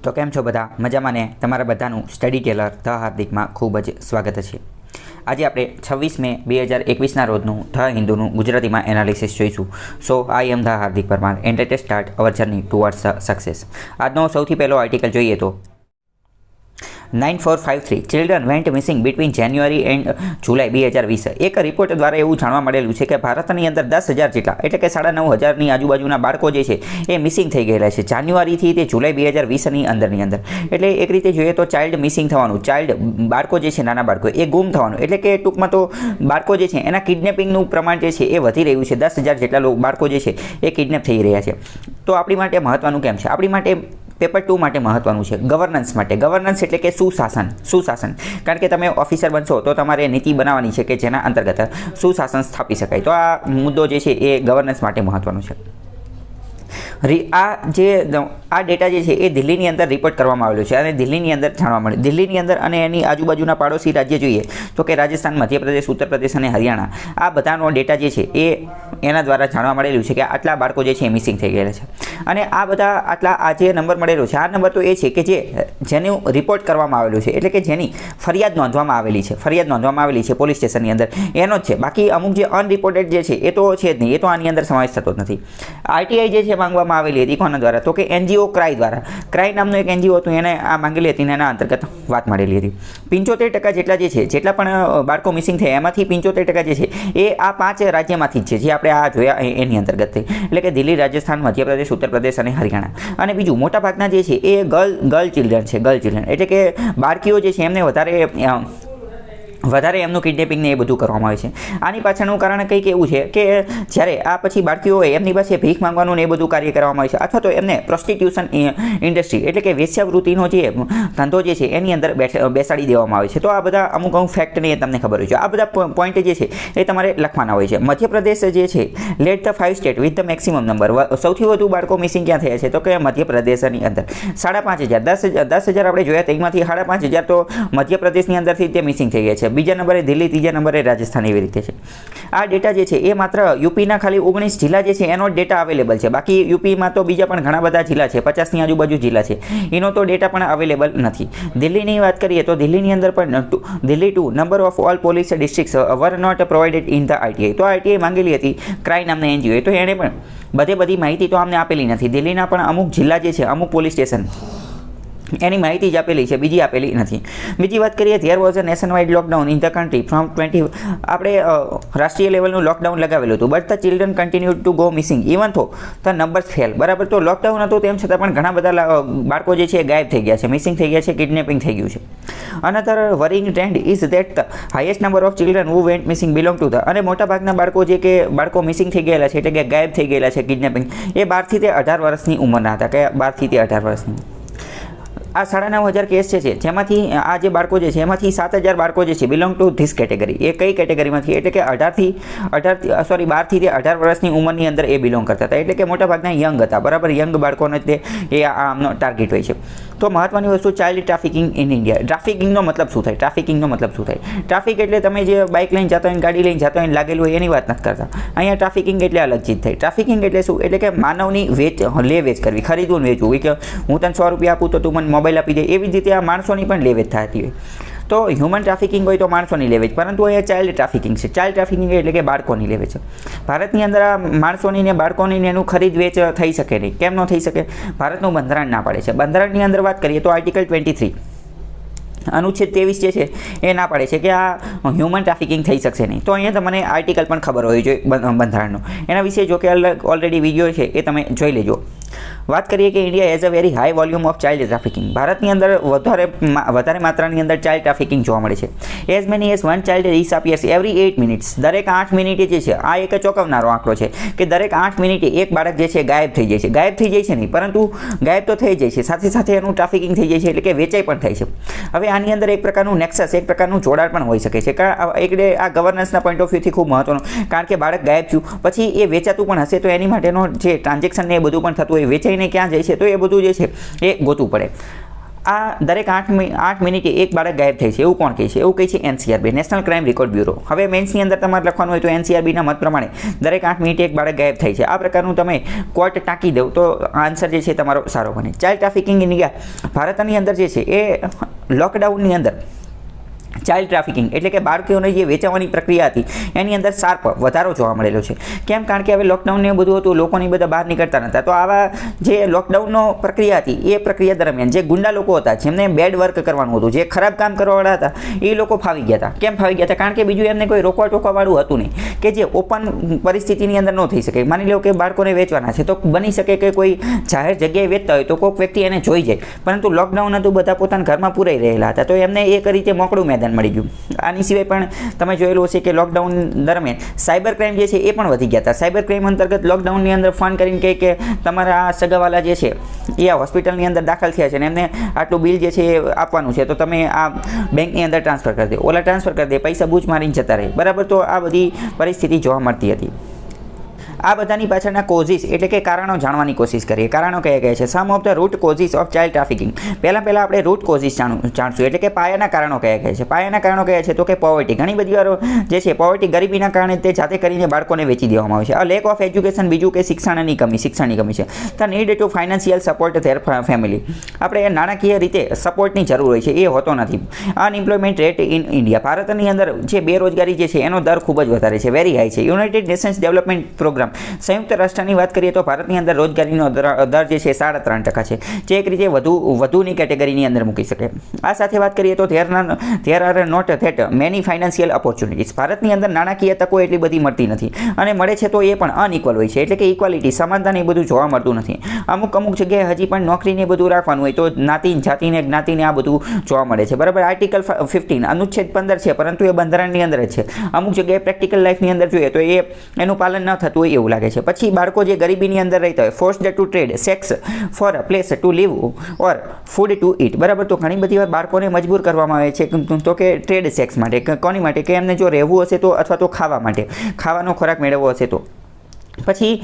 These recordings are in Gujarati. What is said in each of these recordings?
તો કેમ છો બધા મજામાં ને તમારા બધાનું સ્ટડી ટેલર ધ હાર્દિકમાં ખૂબ જ સ્વાગત છે। આજે આપણે 26 મે 2021ના રોજનું ધ હિન્દુનું ગુજરાતીમાં એનાલિસિસ જોઈશું। So I am the Hardik Parmar and let us start our journey towards success. આજનો સૌથી પહેલો આર્ટિકલ જોઈએ તો 9453 children went missing between January and July 2020। એક રિપોર્ટ દ્વારા એવું જાણવા મળેલું છે કે ભારતની અંદર 10,000 જેટલા એટલે કે 9,500ની આજુબાજુના બાળકો જે છે એ મિસિંગ થઈ ગયેલા છે જાન્યુઆરીથી તે જુલાઈ 2020ની અંદર। એટલે એક રીતે જોઈએ તો ચાઇલ્ડ મિસિંગ થવાનું, બાળકો જે છે નાના બાળકો એ ગુમ થવાનું, એટલે કે ટૂંકમાં તો બાળકો જે છે એના કિડનેપિંગનું પ્રમાણ જે છે એ વધી રહ્યું છે। 10,000 જેટલા બાળકો જે છે એ કિડનેપ થઈ રહ્યા છે। તો આપણી માટે મહત્વનું કેમ છે? આપણી માટે પેપર 2 માટે મહત્વનું છે ગવર્નન્સ માટે। ગવર્નન્સ એટલે કે સુશાસન, કારણ કે તમે ઓફિસર બનશો તો તમારે નીતિ બનાવવાની છે કે જેના અંતર્ગત સુશાસન સ્થાપી શકાય। તો આ મુદ્દો જે છે એ ગવર્નન્સ માટે મહત્વનો છે। આ ડેટા જે છે એ દિલ્હીની અંદર રિપોર્ટ કરવામાં આવેલો છે અને દિલ્હીની અંદર જાણવા મળે। દિલ્હીની અંદર અને એની આજુબાજુના પાડોશી રાજ્ય જોઈએ તો કે રાજસ્થાન, મધ્યપ્રદેશ, ઉત્તર પ્રદેશ અને હરિયાણા, આ બધાનો ડેટા જે છે એ એના દ્વારા જાણવા મળેલું છે કે આટલા બાળકો જે છે એ મિસિંગ થઈ ગયેલા છે। અને આ બધા આ જે નંબર મળેલો છે, આ નંબર તો એ છે કે જેનું રિપોર્ટ કરવામાં આવેલું છે, એટલે કે જેની ફરિયાદ નોંધવામાં આવેલી છે પોલીસ સ્ટેશનની અંદર, એનો જ છે। બાકી અમુક જે અનરિપોર્ટેડ જે છે એ તો છે જ નહીં, એ તો આની અંદર સમાવેશ થતો જ નથી। આરટીઆઈ જે છે માંગવામાં આવેલી હતી કોના દ્વારા? તો કે એનજીઓ ક્રાઈ દ્વારા। ક્રાઈ નામનું એક એનજીઓ હતું, એને આ માંગેલી હતી અને એના અંતર્ગત વાત મળેલી હતી। 75% જેટલા જે છે, જેટલા પણ બાળકો મિસિંગ થયા એમાંથી 75% જે છે એ આ 5 રાજ્યમાંથી જ છે, જે આપણે આ જોયા એની અંતર્ગત થઈ, એટલે કે દિલ્હી, રાજસ્થાન, મધ્યપ્રદેશ, ઉત્તર પ્રદેશ અને હરિયાણા। અને બીજું મોટાભાગના જે છે એ ગર્લ ચિલ્ડ્રન છે, એટલે કે બાળકીઓ જે છે એમને વધારે એમનું કિડનેપિંગ ને એ બધું કરવામાં આવે છે। આની પાછળનું કારણ કંઈક એવું છે કે જ્યારે આ પછી બાળકીઓ હોય એમની પાસે ભીખ માંગવાનું ને એ બધું કાર્ય કરવામાં આવે છે, અથવા તો એમને પ્રોસ્ટિટ્યુશન ઇન્ડસ્ટ્રી એટલે કે વેશ્યાવૃત્તિનો જે ધંધો જે છે એની અંદર બેસાડી દેવામાં આવે છે। તો આ બધા અમુક ફેક્ટની તમને ખબર હોય છે, આ બધા પોઈન્ટ જે છે એ તમારે લખવાના હોય છે। મધ્યપ્રદેશ જે છે late the 5 state with the maximum number, સૌથી વધુ બાળકો મિસિંગ ક્યાં થયા છે? તો કે મધ્યપ્રદેશની અંદર 5,500, 10,000 આપણે જોયા તેમાંથી 5,500 તો મધ્યપ્રદેશની અંદરથી તે મિસિંગ થઈ ગયા છે। બીજા નંબરે દિલ્હી, ત્રીજા નંબરે રાજસ્થાન, એવી રીતે છે। આ ડેટા જે છે એ માત્ર યુપીના ખાલી 19 જિલ્લા જે છે એનો ડેટા અવેલેબલ છે। બાકી યુપીમાં તો બીજા પણ ઘણા બધા જિલ્લા છે, 50ની આજુબાજુ જિલ્લા છે, એનો તો ડેટા પણ અવેલેબલ નથી। દિલ્હીની વાત કરીએ તો દિલ્હીની અંદર પણ Delhi 2 number of all police districts were not provided in the RTI. તો આરટીઆઈ માંગેલી હતી ક્રાઈ નામના એનજીઓ, તો એણે પણ બધી માહિતી તો અમને આપેલી નથી। દિલ્હીના પણ અમુક જિલ્લા જે છે, અમુક પોલીસ સ્ટેશન એની માહિતી જ આપેલી છે, બીજી આપેલી નથી। બીજી વાત કરીએ, there was a nation wide lockdown in the country from 20, આપણે રાષ્ટ્રીય લેવલનું લોકડાઉન લગાવેલું હતું, but the children continue to go missing even થો ધ નંબર્સ ફેલ, બરાબર। તો લોકડાઉન હતું તેમ છતાં પણ ઘણા બધા બાળકો જે છે ગાયબ થઈ ગયા છે, મિસિંગ થઈ ગયા છે, કિડનેપિંગ થઈ ગયું છે। Another worrying trend is that the highest number of children who vent missing belong to the, અને મોટાભાગના બાળકો મિસિંગ થઈ ગયેલા છે, એટલે કે ગાયબ થઈ ગયેલા છે, કિડનેપિંગ, એ 12 થી 18 વર્ષની ઉંમરના હતા, કે 12 થી 18 વર્ષની। આ 9,500 કેસ છે જેમાંથી આ જે બાળકો જે છે એમાંથી 7,000 બાળકો જે છે બિલોંગ ટુ ધીસ કેટેગરી। એ કઈ કેટેગરીમાંથી? એટલે કે 12 થી 18 વર્ષની ઉંમરની અંદર એ બિલોંગ કરતા હતા, એટલે કે મોટાભાગના યંગ હતા, બરાબર। યંગ બાળકોને એ આમનો ટાર્ગેટ હોય છે। તો મહત્વની વસ્તુ, ચાઇલ્ડ ટ્રાફિકિંગ ઇન ઇન્ડિયા। ટ્રાફિકિંગનો મતલબ શું થાય? ટ્રાફિક એટલે તમે જે બાઇક લઈને જતા હોય, ગાડી લઈને જતા હોય, લાગેલું હોય એની વાત નથી કરતા। અહીંયા ટ્રાફિકિંગ એટલે અલગ ચીજ થાય। ટ્રાફિકિંગ એટલે શું? એટલે કે માનવની લે વેચ કરવી, ખરીદવું વેચવું, કે હું તને 100 રૂપિયા આપું તો તું મને મોબાઈલ આપી દે, એવી જ રીતે આ માણસોની પણ લે વેચ થતી હોય। તો હ્યુમન ટ્રાફિકિંગ હોય તો માણસોની લે વેચ, પરંતુ અહીંયા ચાઇલ્ડ ટ્રાફિકિંગ છે। ચાઇલ્ડ ટ્રાફિકિંગ એટલે કે બાળકોની લે વેચ છે। ભારતની અંદર આ માણસોની ને બાળકોની ને એનું ખરીદ વેચ થઈ શકે નહીં। કેમ ન થઈ શકે? ભારતનું બંધારણ ના પાડે છે। બંધારણની અંદર વાત કરીએ તો આર્ટિકલ 23 અનુચ્છેદ 23 જે છે એ ના પાડે છે કે આ હ્યુમન ટ્રાફિકિંગ થઈ શકશે નહીં। તો અહીંયા તમને આર્ટિકલ પણ ખબર હોવી જોઈએ બંધારણનો, એના વિશે જો કે ઓલરેડી વિડીયો છે એ તમે જોઈ લેજો। વાત કરીએ કે India has a very high volume of child trafficking. ભારતની અંદર વધારે માત્રાની અંદર ચાઇલ્ડ ટ્રાફિકિંગ જોવા મળે છે। As many as 1 child ડિસઅપિયર્સ every 8 minutes, દરેક 8 મિનિટે જે છે, આ એક ચોંકાવનારો આંકડો છે કે દરેક 8 મિનિટે એક બાળક જે છે ગાયબ થઈ જાય છે। ગાયબ થઈ જાય છે નહીં, પરંતુ ગાયબ તો થઈ જાય છે, સાથે સાથે એનું ટ્રાફિકિંગ થઈ જાય છે, એટલે કે વેચાઈ પણ થાય છે। હવે આની અંદર એક પ્રકારનું નેક્સસ, એક પ્રકારનું જોડાણ પણ હોઈ શકે છે। એટલે આ ગવર્નન્સના પોઈન્ટ ઓફ વ્યૂથી ખૂબ મહત્વનું, કારણ કે બાળક ગાયબ થયું પછી એ વેચાતું પણ હશે, તો એની માટેનો જે ટ્રાન્ઝેક્શન ને એ બધું પણ થતું હોય, વેચાઈને ક્યાં જાય છે તો એ બધું જે છે એ ગોતવું પડે। આ દરેક 8 મિનિટે એક બાળક ગાયબ થાય છે એવું કોણ કહે છે? એવું કહે છે NCRB, national crime record bureau. હવે મેન્સની અંદર તમારે લખવાનું હોય તો NCRBના મત પ્રમાણે દરેક 8 મિનિટે એક બાળક ગાયબ થાય છે. આ પ્રકારનું તમે કોર્ટ ટાંકી દો તો આન્સર જે છે તમારો સારો બને. ચાઇલ્ડ ટ્રાફિકિંગ ઇન્ડિયા, ભારતની અંદર જે છે એ લોકડાઉનની અંદર ચાઇલ્ડ ટ્રાફિકિંગ એટલે કે બાળકીઓને જે વેચાવાની પ્રક્રિયા હતી એની અંદર શાર્પ વધારો જોવા મળેલો છે. કેમ? કારણ કે હવે લોકડાઉન ને બધું હતું, લોકોની બધા બહાર નીકળતા નહોતા. તો આવા જે લોકડાઉનનો પ્રક્રિયા હતી એ પ્રક્રિયા દરમિયાન જે ગુંડા લોકો હતા, જેમને બેડ વર્ક કરવાનું હતું, જે ખરાબ કામ કરવાવાળા હતા, એ લોકો ફાવી ગયા હતા. કેમ ફાવી ગયા હતા? કારણ કે બીજું એમને કોઈ રોકવા ટોકવાવાળું હતું નહીં કે જે ઓપન પરિસ્થિતિની અંદર ન થઈ શકે. માની લો કે બાળકોને વેચવાના છે તો બની શકે કે કોઈ જાહેર જગ્યાએ વેચતા હોય તો કોઈક વ્યક્તિ એને જોઈ જાય, પરંતુ લોકડાઉન હતું, બધા પોતાના ઘરમાં પૂરાઈ રહેલા હતા, તો એમને એક રીતે મોકળું મેદાન મળી ગયું. આની સિવાય પણ તમે જોયેલું હશે કે લોકડાઉન દરમિયાન સાયબર ક્રાઇમ જે છે એ પણ વધી ગયા હતા. સાયબર ક્રાઇમ અંતર્ગત લોકડાઉનની અંદર ફોન કરીને કહે કે તમારા આ સગાવાલા જે છે એ આ હોસ્પિટલની અંદર દાખલ થયા છે અને એમને આટલું બિલ જે છે એ આપવાનું છે, તો તમે આ બેંકની અંદર ટ્રાન્સફર કરી દો, ઓલા ટ્રાન્સફર કરી દે, પૈસા બૂચ મારીને જતા રહે. બરાબર, તો આ બધી પરિસ્થિતિ જોવા મળતી હતી. આ બધાની પાછળના કોઝિસ એટલે કે કારણો જાણવાની કોશિશ કરીએ. કારણો કયા કયા છે? Some of the root causes of child trafficking. પહેલાં આપણે રૂટ કોઝિસ જાણશું એટલે કે પાયાના કારણો કયા કયા છે. પાયાના કારણો કયા છે? તો કે પોવર્ટી. ઘણી બધી વાર જે છે પોવર્ટી, ગરીબીના કારણે તે જાતે કરીને બાળકોને વેચી દેવામાં આવે છે. આ લેક ઓફ એજ્યુકેશન, બીજું કે શિક્ષણની કમી છે. The need to financial support there family. આપણે નાણાકીય રીતે સપોર્ટની જરૂર હોય છે, એ હોતો નથી. અનએમ્પ્લોયમેન્ટ રેટ ઇન ઇન્ડિયા, ભારતની અંદર જે બેરોજગારી જે છે એનો દર ખૂબ જ વધારે છે, વેરી હાઈ છે. યુનાઇટેડ નેશન્સ ડેવલપમેન્ટ પ્રોગ્રામ, સંયુક્ત રાષ્ટ્રની વાત કરીએ તો ભારતની અંદર રોજગારીનો દર જે છે 3.5% છે, જે એક રીતે વધુની કેટેગરીની અંદર મૂકી શકે. આ સાથે વાત કરીએ તો there are not that many financial opportunities. ભારતની અંદર નાણાકીય તકો એટલી બધી મળતી નથી અને મળે છે તો એ પણ અનઇક્વલ હોય છે, એટલે કે ઇક્વાલિટી, સમાનતા ને એ બધું જોવા મળતું નથી. અમુક જગ્યાએ હજી પણ નોકરીને બધું રાખવાનું હોય તો જાતિને જ્ઞાતિને આ બધું જોવા મળે છે. બરાબર, આર્ટિકલ 15 અનુચ્છેદ 15 છે, પરંતુ એ બંધારણની અંદર જ છે. અમુક જગ્યાએ પ્રેક્ટિકલ લાઈફની અંદર જોઈએ તો એનું પાલન ન થતું હોય એવું લાગે છે. પછી બાળકો જે ગરીબીની અંદર રહેતા હોય, forced to trade sex for a place to live or food to eat. બરાબર, તો ઘણી બધી વાર બાળકોને મજબૂર કરવામાં આવે છે તો કે ટ્રેડ સેક્સ માટે. કોની માટે? કે એમને જો રહેવું હશે તો, અથવા તો ખાવા માટે, ખાવાનો ખોરાક મેળવવો હશે તો. પછી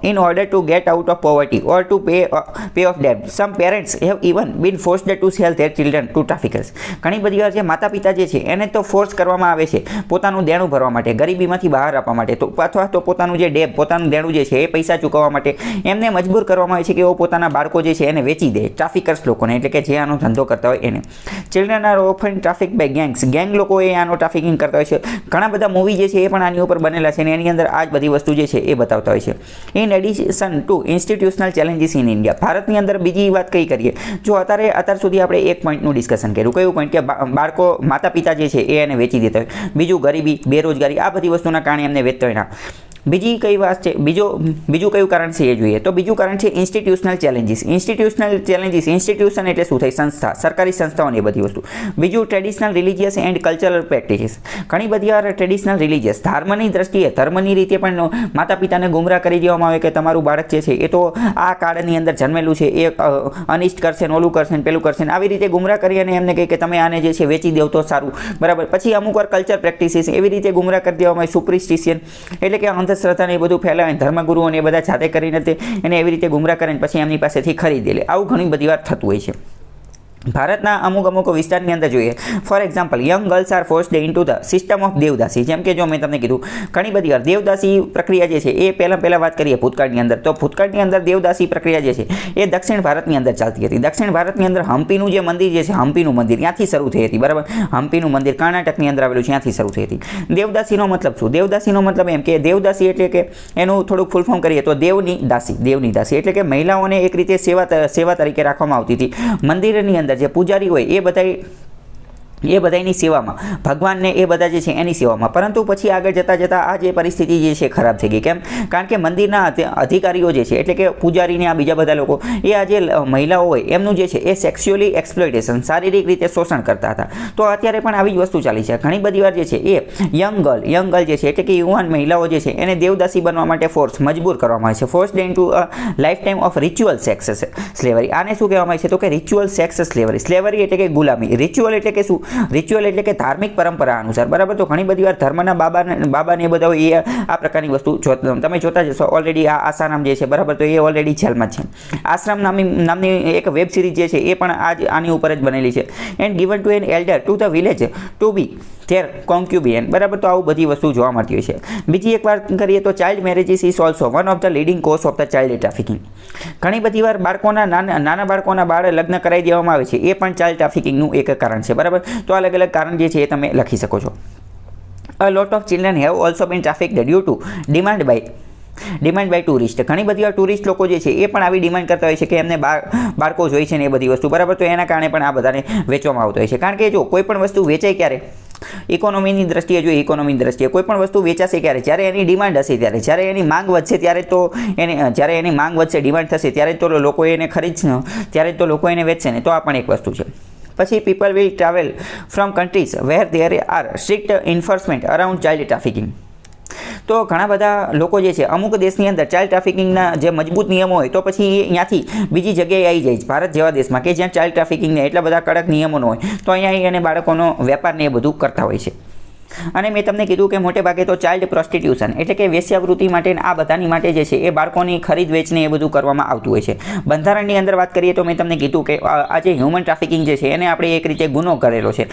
in order to get out of poverty or to pay off debt some parents have even been forced to sell their children to traffickers. ઘણી બધી વાર જે માતા પિતા જે છે એને તો ફોર્સ કરવામાં આવે છે પોતાનું દેણું ભરવા માટે, ગરીબીમાંથી બહાર આપવા માટે, તો અથવા તો પોતાનું જે પોતાનું દેણું જે છે એ પૈસા ચૂકવવા માટે એમને મજબૂર કરવામાં આવે છે કે એઓ પોતાના બાળકો જે છે એને વેચી દે ટ્રાફિકર્સ લોકોને, એટલે કે જે આનો ધંધો કરતા હોય એને. Children are often traffic by gangs. Gang લોકો એ આનો ટ્રાફિકિંગ કરતા હોય છે. ઘણા બધા મૂવી જે છે એ પણ આની ઉપર બનેલા છે અને એની અંદર આ જ બધી વસ્તુ જે છે એ બતાવતા હોય છે. In addition to institutional challenges in India, ભારતની અંદર બીજી વાત કઈ કરીએ? જો અત્યાર સુધી આપણે એક પોઈન્ટનું ડિસ્કશન કર્યું. કયું પોઈન્ટ? કે બાળકો, માતા પિતા જે છે એ એને વેચી દેતા હોય. બીજું ગરીબી, બેરોજગારી, આ બધી વસ્તુના કારણે એમને વેચતા હોય ના. બીજી કઈ વાત છે? બીજું કયું કારણ છે એ જોઈએ તો બીજું કારણ છે ઇન્સ્ટિટ્યુશનલ ચેલેન્જીસ. ઇન્સ્ટિટ્યુશન એટલે શું થાય? સંસ્થા, સરકારી સંસ્થાઓની બધી વસ્તુ. બીજું traditional religious and cultural practices. ઘણી બધી વાર ટ્રેડિશનલ રિલિજિયસ, ધર્મની દ્રષ્ટિએ, ધર્મની રીતે પણ માતા પિતાને ગુમરાહ કરી દેવામાં આવે કે તમારું બાળક જે છે એ તો આ કાળની અંદર જન્મેલું છે, એ અનિષ્ટ કરશે, ઓલું કરશે, પેલું કરશે, આવી રીતે ગુમરાહ કરી અને એમને કહે કે તમે આને જે છે વેચી દેવ તો સારું. બરાબર, પછી અમુક વાર કલ્ચર પ્રેક્ટિસીસ, એવી રીતે ગુમરાહ કરી દેવામાં આવે. સુપ્રિસ્ટિશિયન એટલે કે અંધશ્રદ્ધાને એ બધું ફેલાવે, ધર્મગુરુઓને એ બધા જાતે કરીને એને એવી રીતે ગુમરાહ કરીને પછી એમની પાસેથી ખરીદી લે. આવું ઘણી બધી વાર થતું હોય છે. ભારતના અમુક વિસ્તારની અંદર જોઈએ, for example, young girls are forced into the system of devadasi. જેમ કે જો મેં તમને કીધું ઘણી બધી વાર દેવદાસી પ્રક્રિયા જે છે એ પહેલાં વાત કરીએ ભૂતકાળની અંદર, તો ભૂતકાળની અંદર દેવદાસી પ્રક્રિયા જે છે એ દક્ષિણ ભારતની અંદર ચાલતી હતી. દક્ષિણ ભારતની અંદર હમ્પીનું જે મંદિર જે છે, હમ્પીનું મંદિર ત્યાંથી શરૂ થઈ હતી. બરાબર, હમ્પીનું મંદિર કર્ણાટકની અંદર આવેલું છે, ત્યાંથી શરૂ થઈ હતી. દેવદાસીનો મતલબ શું? દેવદાસીનો મતલબ એમ કે દેવદાસી એટલે કે એનું થોડુંક ફૂલ ફોર્મ કરીએ તો દેવની દાસી એટલે કે મહિલાઓને એક રીતે સેવા તરીકે રાખવામાં આવતી હતી. મંદિરની અંદર જે પૂજારી હોય એ બધાની સેવામાં, ભગવાનને એ બધા જે છે એની સેવામાં. પરંતુ પછી આગળ જતાં આ જે પરિસ્થિતિ જે છે ખરાબ થઈ ગઈ. કેમ? કારણ કે મંદિરના અધિકારીઓ જે છે એટલે કે પૂજારીને આ બીજા બધા લોકો એ આ જે મહિલાઓ હોય એમનું જે છે એ સેક્સ્યુઅલી એક્સપ્લોઇટેશન, શારીરિક રીતે શોષણ કરતા હતા. તો અત્યારે પણ આવી જ વસ્તુ ચાલી છે. ઘણી બધી વાર જે છે એ યંગ ગર્લ જે છે એટલે કે યુવાન મહિલાઓ જે છે એને દેવદાસી બનવા માટે મજબૂર કરવામાં આવે છે. Forced into a lifetime of ritual sex slavery. આને શું કહેવામાં આવે છે? તો કે રિચ્યુઅલ સેક્સ સ્લેવરી. સ્લેવરી એટલે કે ગુલામી, રિચ્યુઅલ એટલે કે શું? રિચ્યુઅલ એટલે કે ધાર્મિક પરંપરા અનુસાર, બરાબર. તો ઘણી બધી વાર ધર્મના બાબાને એ બધા એ આ પ્રકારની વસ્તુ તમે જોતા જશો. ઓલરેડી આ આસારામ જે છે, બરાબર, તો એ ઓલરેડી જેલમાં છે. આશ્રમ નામની એક વેબ સિરીઝ જે છે એ પણ આની ઉપર જ બનેલી છે. And given to an elder to the village to be their concubine, બરાબર. તો આવું બધી વસ્તુ જોવા મળતી હોય છે. બીજી એક વાત કરીએ તો child marriages is also one of the leading cause of the child trafficking. ઘણી બધી વાર નાના બાળકોના બાળ લગ્ન કરાવી દેવામાં આવે છે, એ પણ ચાઇલ્ડ ટ્રાફિકિંગનું એક કારણ છે, બરાબર. તો અલગ અલગ કારણ જે છે એ તમે લખી શકો છો. A lot of children have also been trafficked due to demand by tourist. ઘણી બધી વાર ટુરિસ્ટ લોકો જે છે એ પણ આવી ડિમાન્ડ કરતા હોય છે કે એમને બાળકો જોઈ છે ને એ બધી વસ્તુ, બરાબર. તો એના કારણે પણ આ બધાને વેચવામાં આવતો હોય છે. કારણ કે જો કોઈ પણ વસ્તુ વેચાય ક્યારે, ઇકોનોમીની દ્રષ્ટિએ જોઈએ, ઇકોનોમીની દ્રષ્ટિએ કોઈ પણ વસ્તુ વેચાશે ક્યારે, જ્યારે એની ડિમાન્ડ હશે ત્યારે, જ્યારે એની માંગ વધશે ત્યારે તો જ્યારે એની માંગ વધશે, ડિમાન્ડ થશે ત્યારે તો લોકો એને ખરીદશે, ત્યારે તો લોકો એને વેચશે ને. તો આ પણ એક વસ્તુ છે. પછી people will travel from countries where there are strict enforcement around child trafficking. તો ઘણા બધા લોકો જે છે અમુક દેશની અંદર ચાઇલ્ડ ટ્રાફિકિંગના જે મજબૂત નિયમો હોય તો પછી અહીંયાથી બીજી જગ્યાએ આવી જાય, ભારત જેવા દેશમાં કે જ્યાં ચાઇલ્ડ ટ્રાફિકિંગને એટલા બધા કડક નિયમો ન હોય, તો અહીંયા એને બાળકોનો વેપારને એ બધું કરતા હોય છે. અને મેં તમને કીધું કે મોટે ભાગે તો ચાઇલ્ડ પ્રોસ્ટિટ્યુશન એટલે કે વેશ્યાવૃત્તિ માટે આ બધાની માટે જે છે એ બાળકોની ખરીદ વેચને એ બધું કરવામાં આવતું હોય છે. બંધારણની અંદર વાત કરીએ તો મેં તમને કીધું કે આ જે હ્યુમન ટ્રાફિકિંગ જે છે એને આપણે એક રીતે ગુનો ગણેલો છે.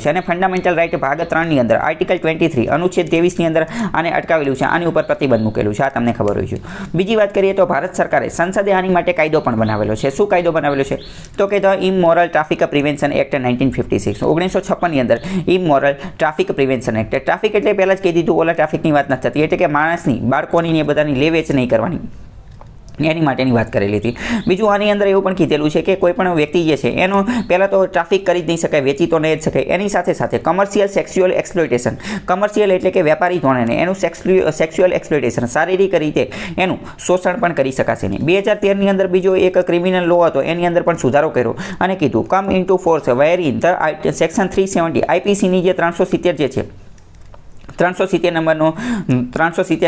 અને ફંડામેન્ટલ રાઇટ ભાગ 3ની અંદર આર્ટિકલ 23 અનુચ્છેદ 23ની અંદર આને અટકાવેલું છે, આની ઉપર પ્રતિબંધ મૂકેલું છે, આ તમને ખબર હોય છે. બીજી વાત કરીએ તો ભારત સરકારે સંસદે આની માટે કાયદો પણ બનાવેલો છે. શું કાયદો બનાવેલો છે? તો કે the immoral traffic prevention act 1956 1956ની અંદર immoral traffic prevention act. Traffic એટલે પહેલાં જ કહી દીધું, ઓલા ટ્રાફિકની વાત નથી થતી, એટલે કે માણસની, બાળકોની એ બધાની લે વેચ નહીં કરવાની, એની માટેની વાત કરેલી હતી. બીજું આની અંદર એવું પણ કીધેલું છે કે કોઈ પણ વ્યક્તિ જે છે એનો પહેલાં તો ટ્રાફિક કરી જ નહીં શકાય, વેચી તો નહીં જ શકાય. એની સાથે સાથે કમર્શિયલ સેક્સ્યુઅલ એક્સપ્લોઇટેશન, કમર્શિયલ એટલે કે વેપારી ધોરણે એનું સેક્સ્યુઅલ એક્સપ્લોઇટેશન, શારીરિક રીતે એનું શોષણ પણ કરી શકાશે નહીં. 2013ની અંદર બીજો એક ક્રિમિનલ લો હતો, એની અંદર પણ સુધારો કર્યો અને કીધું come in to force wherein the section 370 આઈપીસીની જે 370 જે છે 370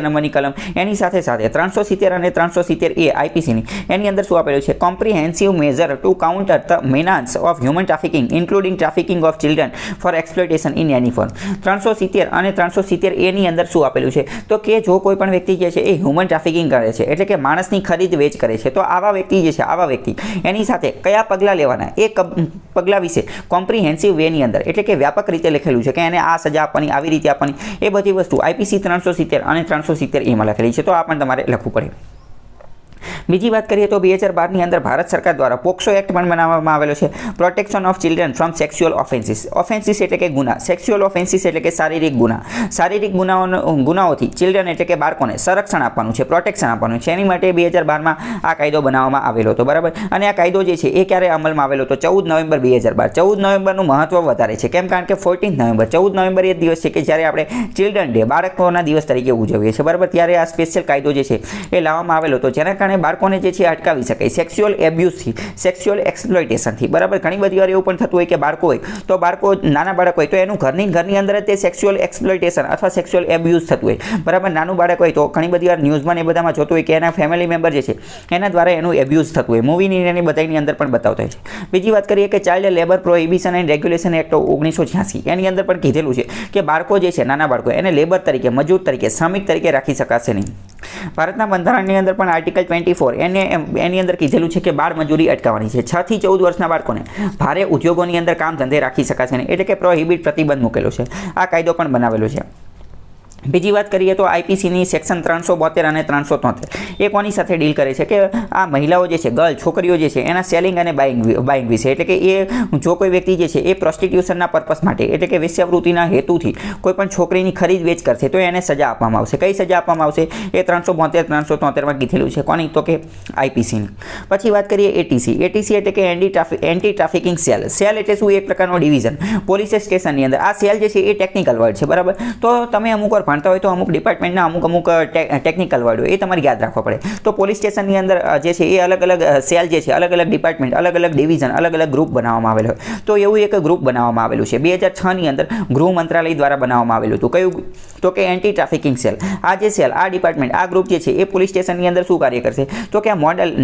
નંબરની કલમ, એની સાથે સાથે 370 અને 370A આઈપીસીની એની અંદર શું આપેલું છે? Comprehensive measure to counter the menace of human trafficking including trafficking of children for exploitation in any form. 370 અને 370A ની અંદર શું આપેલું છે? તો કે જો કોઈ પણ વ્યક્તિ જે છે એ હ્યુમન ટ્રાફિકિંગ કરે છે, એટલે કે માણસની ખરીદ વેચ કરે છે, તો આવા વ્યક્તિ જે છે, આવા વ્યક્તિ એની સાથે કયા પગલાં લેવાના, એ પગલાં વિશે કોમ્પ્રિહેન્સિવ વેની અંદર એટલે કે વ્યાપક રીતે લખેલું છે કે એને આ સજા આપવાની, આવી રીતે આપવાની, એ બધી વસ્તુ આઈપીસી 370 અને 370A માં લખેલી છે. તો આ પણ તમારે લખવું પડે. બીજી વાત કરીએ તો 2012ની અંદર ભારત સરકાર દ્વારા પોક્સો એક્ટ પણ બનાવવામાં આવેલો છે. Protection of children from sexual offences. Offences એટલે કે ગુના, સેક્સ્યુઅલ ઓફેન્સીસ એટલે કે શારીરિક ગુના. શારીરિક ગુનાઓથી ચિલ્ડ્રન એટલે કે બાળકોને સંરક્ષણ આપવાનું છે, પ્રોટેક્શન આપવાનું છે. એની માટે 2012માં આ કાયદો બનાવવામાં આવેલો હતો, બરાબર. અને આ કાયદો જે છે એ ક્યારે અમલમાં આવેલો હતો? 14 નવેમ્બર 2012. 14 નવેમ્બરનું મહત્વ વધારે છે. કેમ? કારણ કે 14 નવેમ્બર 14 નવેમ્બર એ દિવસ છે કે જ્યારે આપણે ચિલ્ડ્રન ડે, બાળકોના દિવસ તરીકે ઉજવીએ છીએ, બરાબર. ત્યારે આ સ્પેશિયલ કાયદો જે છે એ લાવવામાં આવેલો હતો, જેના કારણે બાળકોને જે છે અટકાવી શકાય સેક્સ્યુઅલ એબ્યુઝથી, સેક્સ્યુઅલ એક્સપ્લોઇટેશનથી, બરાબર. ઘણી બધી વાર એવું પણ થતું હોય કે બાળકો હોય તો નાના બાળક હોય તો એનું ઘરની અંદર જ તે સેક્સ્યુઅલ એક્સપ્લોઇટેશન અથવા સેક્સ્યુઅલ એબ્યુઝ થતું હોય, બરાબર. નાનું બાળક હોય તો ઘણી બધી વાર ન્યૂઝમાં એ બધામાં જોતું હોય કે એના ફેમિલી મેમ્બર જે છે એના દ્વારા એનું એબ્યુઝ થતું હોય, મૂવીની એની બધાની અંદર પણ બતાવતા હોય છે. બીજી વાત કરીએ કે child labour prohibition and regulation act 1986, એની અંદર પણ કીધેલું છે કે બાળકો જે છે, નાના બાળકો, એને લેબર તરીકે, મજૂર તરીકે, શ્રમિક તરીકે રાખી શકાશે નહીં. ભારતના બંધારણની અંદર પણ આર્ટિકલ 24 એની અંદર કીધેલું છે કે બાળ મજૂરી અટકાવવાની છે. 6 થી 14 વર્ષના બાળકોને ભારે ઉદ્યોગોની અંદર કામ ધંધે રાખી શકાશે નહીં, એટલે કે પ્રોહિબિટ, પ્રતિબંધ મૂકેલો છે. આ કાયદો પણ બનાવેલો છે. બીજી વાત કરીએ તો આઈપીસીની સેક્શન 372 અને 373 એ કોની સાથે ડીલ કરે છે કે આ મહિલાઓ જે છે, ગર્લ, છોકરીઓ જે છે એના સેલિંગ અને બાઇંગ વિશે. એટલે કે એ જો કોઈ વ્યક્તિ જે છે એ પ્રોસ્ટિટ્યુશનના પર્પસ માટે એટલે કે વેશ્યાવૃત્તિના હેતુથી કોઈ પણ છોકરીની ખરીદ વેચ કરશે તો એને સજા આપવામાં આવશે. કઈ સજા આપવામાં આવશે? એ 372 373માં કીધેલું છે. કોની? તો કે આઈપીસીની. પછી વાત કરીએ એટીસી. એટીસી એટલે કે એન્ટી ટ્રાફિકિંગ સેલ. સેલ એટલે શું? એક પ્રકારનો ડિવિઝન પોલીસ સ્ટેશનની અંદર. આ સેલ જે છે એ ટેકનિકલ વર્ડ છે, બરાબર. તો તમે અમુક વાર ભણતા હોય તો અમુક ડિપાર્ટમેન્ટના અમુક ટેકનિકલ વર્ડ હોય એ તમારે યાદ રાખવા પડે. તો પોલીસ સ્ટેશનની અંદર જે છે એ અલગ અલગ સેલ જે છે, અલગ અલગ ડિપાર્ટમેન્ટ, અલગ અલગ ડિવિઝન, અલગ અલગ ગ્રુપ બનાવવામાં આવેલો હોય. તો એવું એક ગ્રુપ બનાવવામાં આવેલું છે 2006ની અંદર ગૃહ મંત્રાલય દ્વારા બનાવવામાં આવેલું હતું. કયું? તો કે એન્ટી ટ્રાફિકિંગ સેલ. આ જે સેલ, આ ડિપાર્ટમેન્ટ, આ ગ્રુપ જે છે એ પોલીસ સ્ટેશનની અંદર શું કાર્ય કરશે? તો કે આ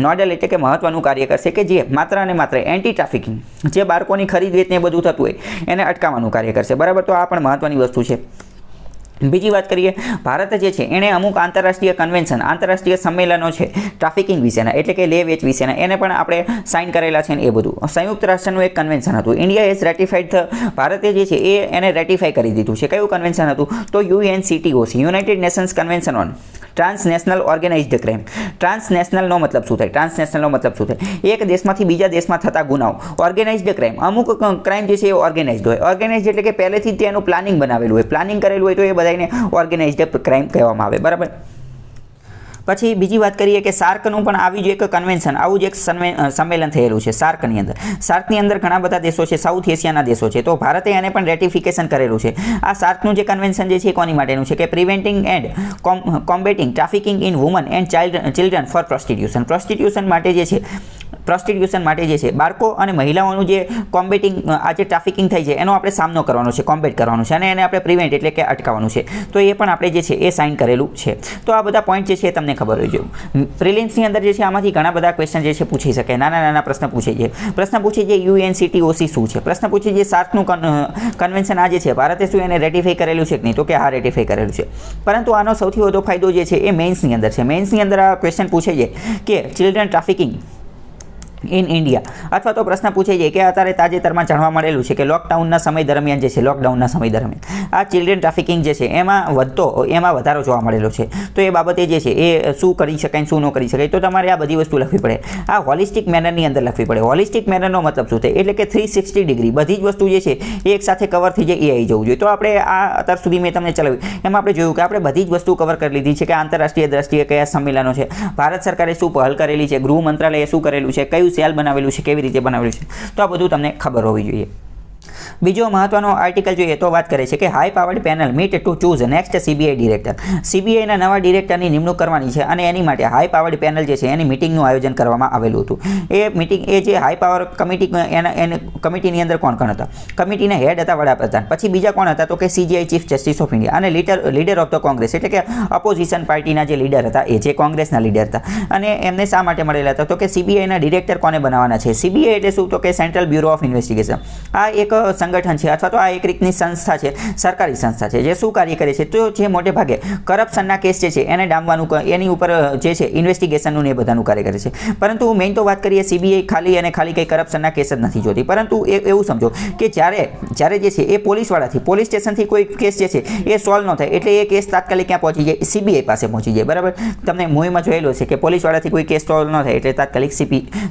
નોડલ એટલે કે મહત્વનું કાર્ય કરશે કે જે માત્ર અને માત્ર એન્ટી ટ્રાફિકિંગ, જે બાળકોની ખરીદ વેચ ને બધું થતું હોય એને અટકાવવાનું કાર્ય કરશે. બરાબર. તો આ પણ મહત્વની વસ્તુ છે. બીજી વાત કરીએ, ભારત જે છે એણે અમુક આંતરરાષ્ટ્રીય કન્વેન્શન, આંતરરાષ્ટ્રીય સંમેલનો છે ટ્રાફિકિંગ વિશેના, એટલે કે લે વેચ વિશેના, એને પણ આપણે સાઇન કરેલા છે ને એ બધું. સંયુક્ત રાષ્ટ્રનું એક કન્વેન્શન હતું. ઇન્ડિયા હેઝ રેટિફાઈડ, ભારતે જે છે એ એને રેટિફાઈ કરી દીધું છે. કયું કન્વેન્શન હતું? તો UNCTOC, United Nations convention on transnational organised crime. ટ્રાન્સનેશનલનો મતલબ શું થાય? ટ્રાન્સનેશનલનો મતલબ શું થાય? એક દેશમાંથી બીજા દેશમાં થતા ગુનાઓ. ઓર્ગેનાઇઝ્ડ ક્રાઇમ, અમુક ક્રાઇમ જે છે એ ઓર્ગેનાઇઝ્ડ હોય. ઓર્ગેનાઇઝ્ડ એટલે કે પહેલેથી જ તેનું પ્લાનિંગ બનાવેલું હોય, પ્લાનિંગ કરેલું હોય, તો એ બધાને ઓર્ગેનાઇઝ્ડ ક્રાઇમ કહેવામાં આવે. બરાબર. પછી બીજી વાત કરીએ કે સાર્કનું પણ આવી જ એક કન્વેન્શન, આવું જ એક સંમેલન થયેલું છે સાર્કની અંદર. સાર્કની અંદર ઘણા બધા દેશો છે, સાઉથ એશિયાના દેશો છે. તો ભારતે એને પણ રેટિફિકેશન કરેલું છે. આ સાર્કનું જે કન્વેન્શન જે છે એ કોની માટેનું છે? કે preventing and combating trafficking in women and children for prostitution. Prostitution માટે જે છે, પ્રોસ્ટિટ્યુશન માટે જે છે બાળકો અને મહિલાઓનું જે કોમ્બેટિંગ, આ જે ટ્રાફિકિંગ થઈ છે એનો આપણે સામનો કરવાનો છે, કોમ્બેટ કરવાનું છે અને એને આપણે પ્રિવેન્ટ એટલે કે અટકાવવાનું છે. તો એ પણ આપણે જે છે એ સાઇન કરેલું છે. તો આ બધા પોઈન્ટ જે છે તમને ખબર હોય જોઈએ. પ્રિલિમ્સની અંદર જે છે આમાંથી ઘણા બધા ક્વેશ્ચન જે છે પૂછી શકે, નાના નાના પ્રશ્ન પૂછે છે. પ્રશ્ન પૂછે છે UNCTOC શું છે, પ્રશ્ન પૂછે છે સાર્કનું કન્વેન્શન આ જે છે ભારતે શું એને રેટિફાઈ કરેલું છે કે નહીં? તો કે હા, રેટિફાઈ કરેલું છે. પરંતુ આનો સૌથી વધુ ફાયદો જે છે એ મેઇન્સની અંદર છે. મેઇન્સની અંદર આ ક્વેશ્ચન પૂછે છે કે ચિલ્ડ્રન ટ્રાફિકિંગ ઇન ઇન્ડિયા, અથવા તો પ્રશ્ન પૂછે છે કે અત્યારે તાજેતરમાં જાણવા મળેલું છે કે લોકડાઉનના સમય દરમિયાન જે છે, લોકડાઉનના સમય દરમિયાન આ ચિલ્ડ્રન ટ્રાફિકિંગ જે છે એમાં વધારો જોવા મળેલો છે. તો એ બાબતે જે છે એ શું કરી શકાય, શું ન કરી શકાય, તો તમારે આ બધી વસ્તુ લખવી પડે. આ હોલિસ્ટિક મેનરની અંદર લખવી પડે. હોલિસ્ટિક મેનરનો મતલબ શું થાય? એટલે કે 360 ડિગ્રી બધી જ વસ્તુ જે છે એ એક સાથે કવર થઈ જાય, એ આવી જવું જોઈએ. તો આપણે આ અત્યાર સુધી મેં તમને ચલાવ્યું એમાં આપણે જોયું કે આપણે બધી જ વસ્તુ કવર કરી લીધી છે કે આંતરરાષ્ટ્રીય દ્રષ્ટિએ કયા સંમેલનો છે, ભારત સરકારે શું પહેલ કરેલી છે, ગૃહ મંત્રાલયે શું કરેલું છે, કયું સેલ બનાવેલું છે, કેવી રીતે બનાવેલું છે. તો આ બધું તમને ખબર હોવી જોઈએ. બીજો મહત્વનો આર્ટિકલ જોઈએ તો વાત કરે છે કે high powered panel meet to choose next CBI director. CBIના નવા ડિરેક્ટરની નિમણૂક કરવાની છે અને એની માટે હાઈ પાવર્ડ પેનલ જે છે એની મિટિંગનું આયોજન કરવામાં આવેલું હતું. એ મિટિંગ, એ જે હાઈ પાવર કમિટી, એને કમિટીની અંદર કોણ કોણ હતા? કમિટીના હેડ હતા વડાપ્રધાન. પછી બીજા કોણ હતા? તો કે CJI chief justice of India અને લીડર ઓફ ધ કોંગ્રેસ, એટલે કે અપોઝિશન પાર્ટીના જે લીડર હતા એ, જે કોંગ્રેસના લીડર હતા. અને એમને શા માટે મળેલા હતા? તો કે CBIના ડિરેક્ટર કોને બનાવવાના છે? CBI એટલે શું? તો કે સેન્ટ્રલ બ્યુરો ઓફ ઇન્વેસ્ટિગેશન. આ એક સંગઠન છે અથવા તો આ એક રીતની સંસ્થા છે, સરકારી સંસ્થા છે, જે શું કાર્ય કરે છે? તો જે મોટે ભાગે કરપ્શનના કેસ જે છે એને ડામવાનું, એની ઉપર જે છે ઇન્વેસ્ટિગેશનનું ને એ બધાનું કાર્ય કરે છે. પરંતુ મેઇન તો વાત કરીએ, CBI ખાલી અને ખાલી કંઈ કરપ્શનના કેસ જ નથી જોતી, પરંતુ એવું સમજો કે જ્યારે જે છે એ પોલીસવાળાથી, પોલીસ સ્ટેશનથી કોઈ કેસ જે છે એ સોલ્વ ન થાય એટલે એ કેસ તાત્કાલિક ક્યાં પહોંચી જાય? CBI પાસે પહોંચી જાય. બરાબર. તમને મૂવીમાં જોયેલો છે કે પોલીસવાળાથી કોઈ કેસ સોલ્વ ન થાય એટલે તાત્કાલિક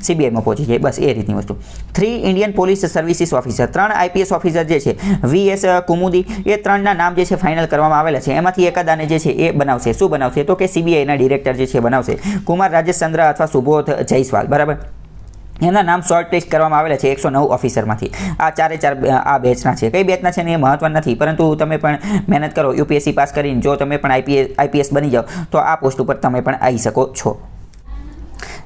CBIમાં પહોંચી જાય. બસ એ રીતની વસ્તુ. 3 Indian police services officer, 3 IPS officer જે છે VS કુમુદી, એ 3ના નામ જે છે ફાઇનલ કરવામાં આવેલા છે. એમાંથી એકાદાને જે છે એ બનાવશે. શું બનાવશે? તો કે CBIના ડિરેક્ટર જે છે બનાવશે કુમાર રાજેશચંદ્ર અથવા સુબોધ જયસ્વાલ. બરાબર. એના નામ શોર્ટ લિસ્ટ કરવામાં આવેલા છે 109 ઓફિસરમાંથી. આ ચારે આ બેચના છે. કઈ બેચના છે ને એ મહત્વ નથી, પરંતુ તમે પણ મહેનત કરો, UPSC પાસ કરીને જો તમે પણ IPS બની જાઓ તો આ પોસ્ટ ઉપર તમે પણ આવી શકો છો.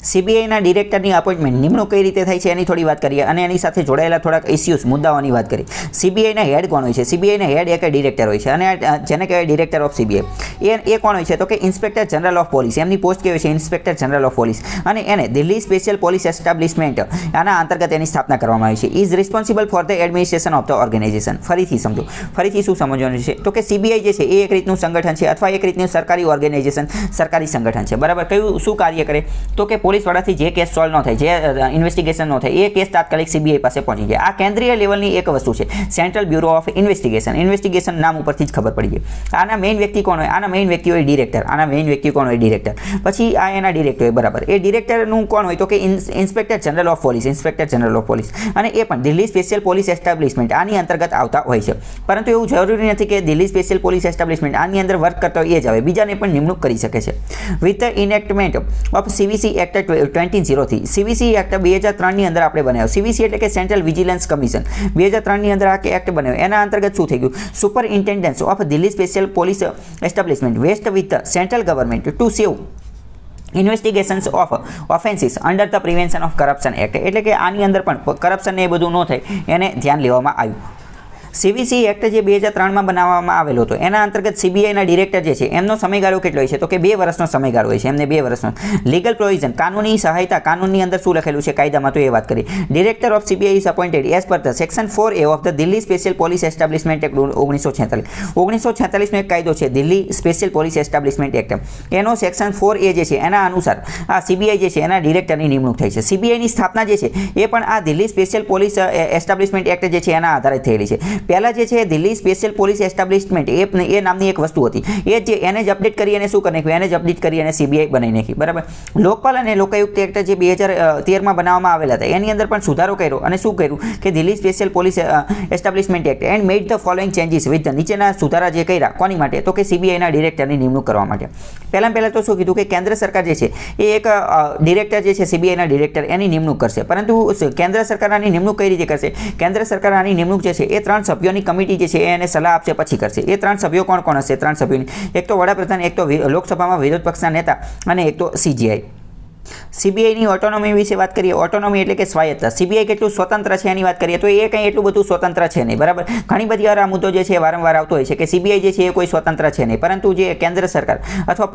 CBIના ડિરેક્ટરની અપોઇન્ટમેન્ટ, નિમણૂક કઈ રીતે થાય છે એની થોડી વાત કરીએ અને એની સાથે જોડાયેલા થોડાક ઇસ્યુઝ, મુદ્દાઓની વાત કરીએ. CBIના હેડ કોણ હોય છે? CBIના હેડ એક ડિરેક્ટર હોય છે અને જેને કહેવાય ડિરેક્ટર ઓફ CBI. એ કોણ હોય છે? તો કે ઇન્સ્પેક્ટર જનરલ ઓફ પોલીસ. એમની પોસ્ટ કેવી છે? Inspector general of police. અને એને દિલ્હી સ્પેશિયલ પોલીસ એસ્ટાબ્લિશમેન્ટ, આના અંતર્ગત એની સ્થાપના કરવામાં આવી છે. Is responsible for the administration of the organisation. ફરીથી સમજો, ફરીથી શું સમજવાનું છે? તો કે CBI જે છે એ એક રીતનું સંગઠન છે અથવા એક રીતનું સરકારી ઓર્ગેનાઇઝેશન, સરકારી સંગઠન છે. બરાબર. કયું શું કાર્ય કરે? તો કે પોલીસવાળાથી જે કેસ સોલ્વ ન થાય, જે ઇન્વેસ્ટિગેશન ન થાય, એ કેસ તાત્કાલિક CBI પાસે પહોંચી જાય. આ કેન્દ્રીય લેવલની એક વસ્તુ છે, central bureau of investigation. Investigation નામ ઉપરથી જ ખબર પડી જાય. આના મેઇન વ્યક્તિ કોણ હોય? આના મેઇન વ્યક્તિ હોય ડિરેક્ટર. આના મેઇન વ્યક્તિ કોણ હોય? ડિરેક્ટર. પછી આ એના ડિરેક્ટર હોય. બરાબર. એ ડિરેક્ટરનું કોણ હોય? તો કે inspector general of police. Inspector general of police. અને એ પણ દિલ્હી સ્પેશિયલ પોલીસ એસ્ટાબ્લિશમેન્ટ આની અંતર્ગત આવતા હોય છે. પરંતુ એવું જરૂરી નથી કે દિલ્હી સ્પેશિયલ પોલીસ એસ્ટાબ્લિશમેન્ટ આની અંદર વર્ક કરતો એ જ આવે, બીજાને પણ નિમણૂક કરી શકે છે. With the enactment of CVC act act 2003 CVC act 2003 ની અંદર આપણે બનાવ્યો. સીવીસી એટલે કે સેન્ટ્રલ વિજિલન્સ કમિશન 2003 ની અંદર આ એક્ટ બનાવ્યો. એના અંતર્ગત શું થઈ ગયું, superintendence of Delhi special police establishment vest with the central government to save investigations of offences under the prevention of corruption act, એટલે કે આની અંદર પણ કરપ્શન એ બધું ન થાય એને ધ્યાન લેવામાં આવ્યું. સીવીસી એક્ટ જે 2003માં બનાવવામાં આવેલો હતો એના અંતર્ગત સીબીઆઈના ડિરેક્ટર જે છે એમનો સમયગાળો કેટલો હોય છે, તો કે 2 વર્ષનો સમયગાળો હોય છે. એમને 2 વર્ષનો. લીગલ પ્રોવિઝન કાનૂની સહાયતા, કાનૂનની અંદર શું લખેલું છે કાયદામાં, તો એ વાત કરી. Director of CBI is appointed as per the section 4A of the Delhi special police establishment act 1946 નો એક કાયદો છે Delhi special police establishment act. એનો સેક્શન 4A જે છે એના અનુસાર આ સીબીઆઈ જે છે એના ડિરેક્ટરની નિમણૂક થઈ છે. સીબીઆઈની સ્થાપના જે છે એ પણ આ Delhi special police establishment act જે છે એના આધારે થયેલી છે. પહેલાં જે છે દિલ્હી સ્પેશિયલ પોલીસ એસ્ટાબ્લિશમેન્ટ એ નામની એક વસ્તુ હતી, એ જે એને જ અપડેટ કરી અને શું કરી નાખ્યું, એને જ અપડેટ કરી અને સીબીઆઈ બનાવી નાખી. બરાબર. લોકપાલ અને લોકાયુક્ત એક્ટ જે 2013માં બનાવવામાં આવેલા હતા એની અંદર પણ સુધારો કર્યો અને શું કર્યું કે Delhi special police establishment act and made the following changes with નીચેના સુધારા જે કર્યા કોની માટે, તો કે સીબીઆઈના ડિરેક્ટરની નિમણૂક કરવા માટે. પહેલાં તો શું કીધું કે કેન્દ્ર સરકાર જે છે એ એક ડિરેક્ટર જે છે સીબીઆઈના ડિરેક્ટર એની નિમણૂક કરશે, પરંતુ કેન્દ્ર સરકાર આની નિમણૂક કઈ રીતે કરશે, કેન્દ્ર સરકાર આની નિમણૂક જે છે એ 3 સભ્યોની કમિટી જે છે એને સલાહ આપશે પછી કરશે. એ 3 સભ્યો કોણ હશે, 3 સભ્યોની, એક તો વડાપ્રધાન, એક તો લોકસભામાં વિરોધ પક્ષના નેતા અને એક તો સીજીઆઈ. સીબીઆઈની ઓટોનોમી વિશે વાત કરીએ. ઓટોનોમી એટલે કે સ્વાયત્તતા. સીબીઆઈ કેટલું સ્વતંત્ર છે એની વાત કરીએ તો એ કંઈ એટલું બધું સ્વતંત્ર છે નહીં. બરાબર. ઘણી બધી વાર આ મુદ્દો જે છે વારંવાર આવતો હોય છે કે સીબીઆઈ જે છે એ કોઈ સ્વતંત્ર છે નહીં, પરંતુ જે કેન્દ્ર સરકાર અથવા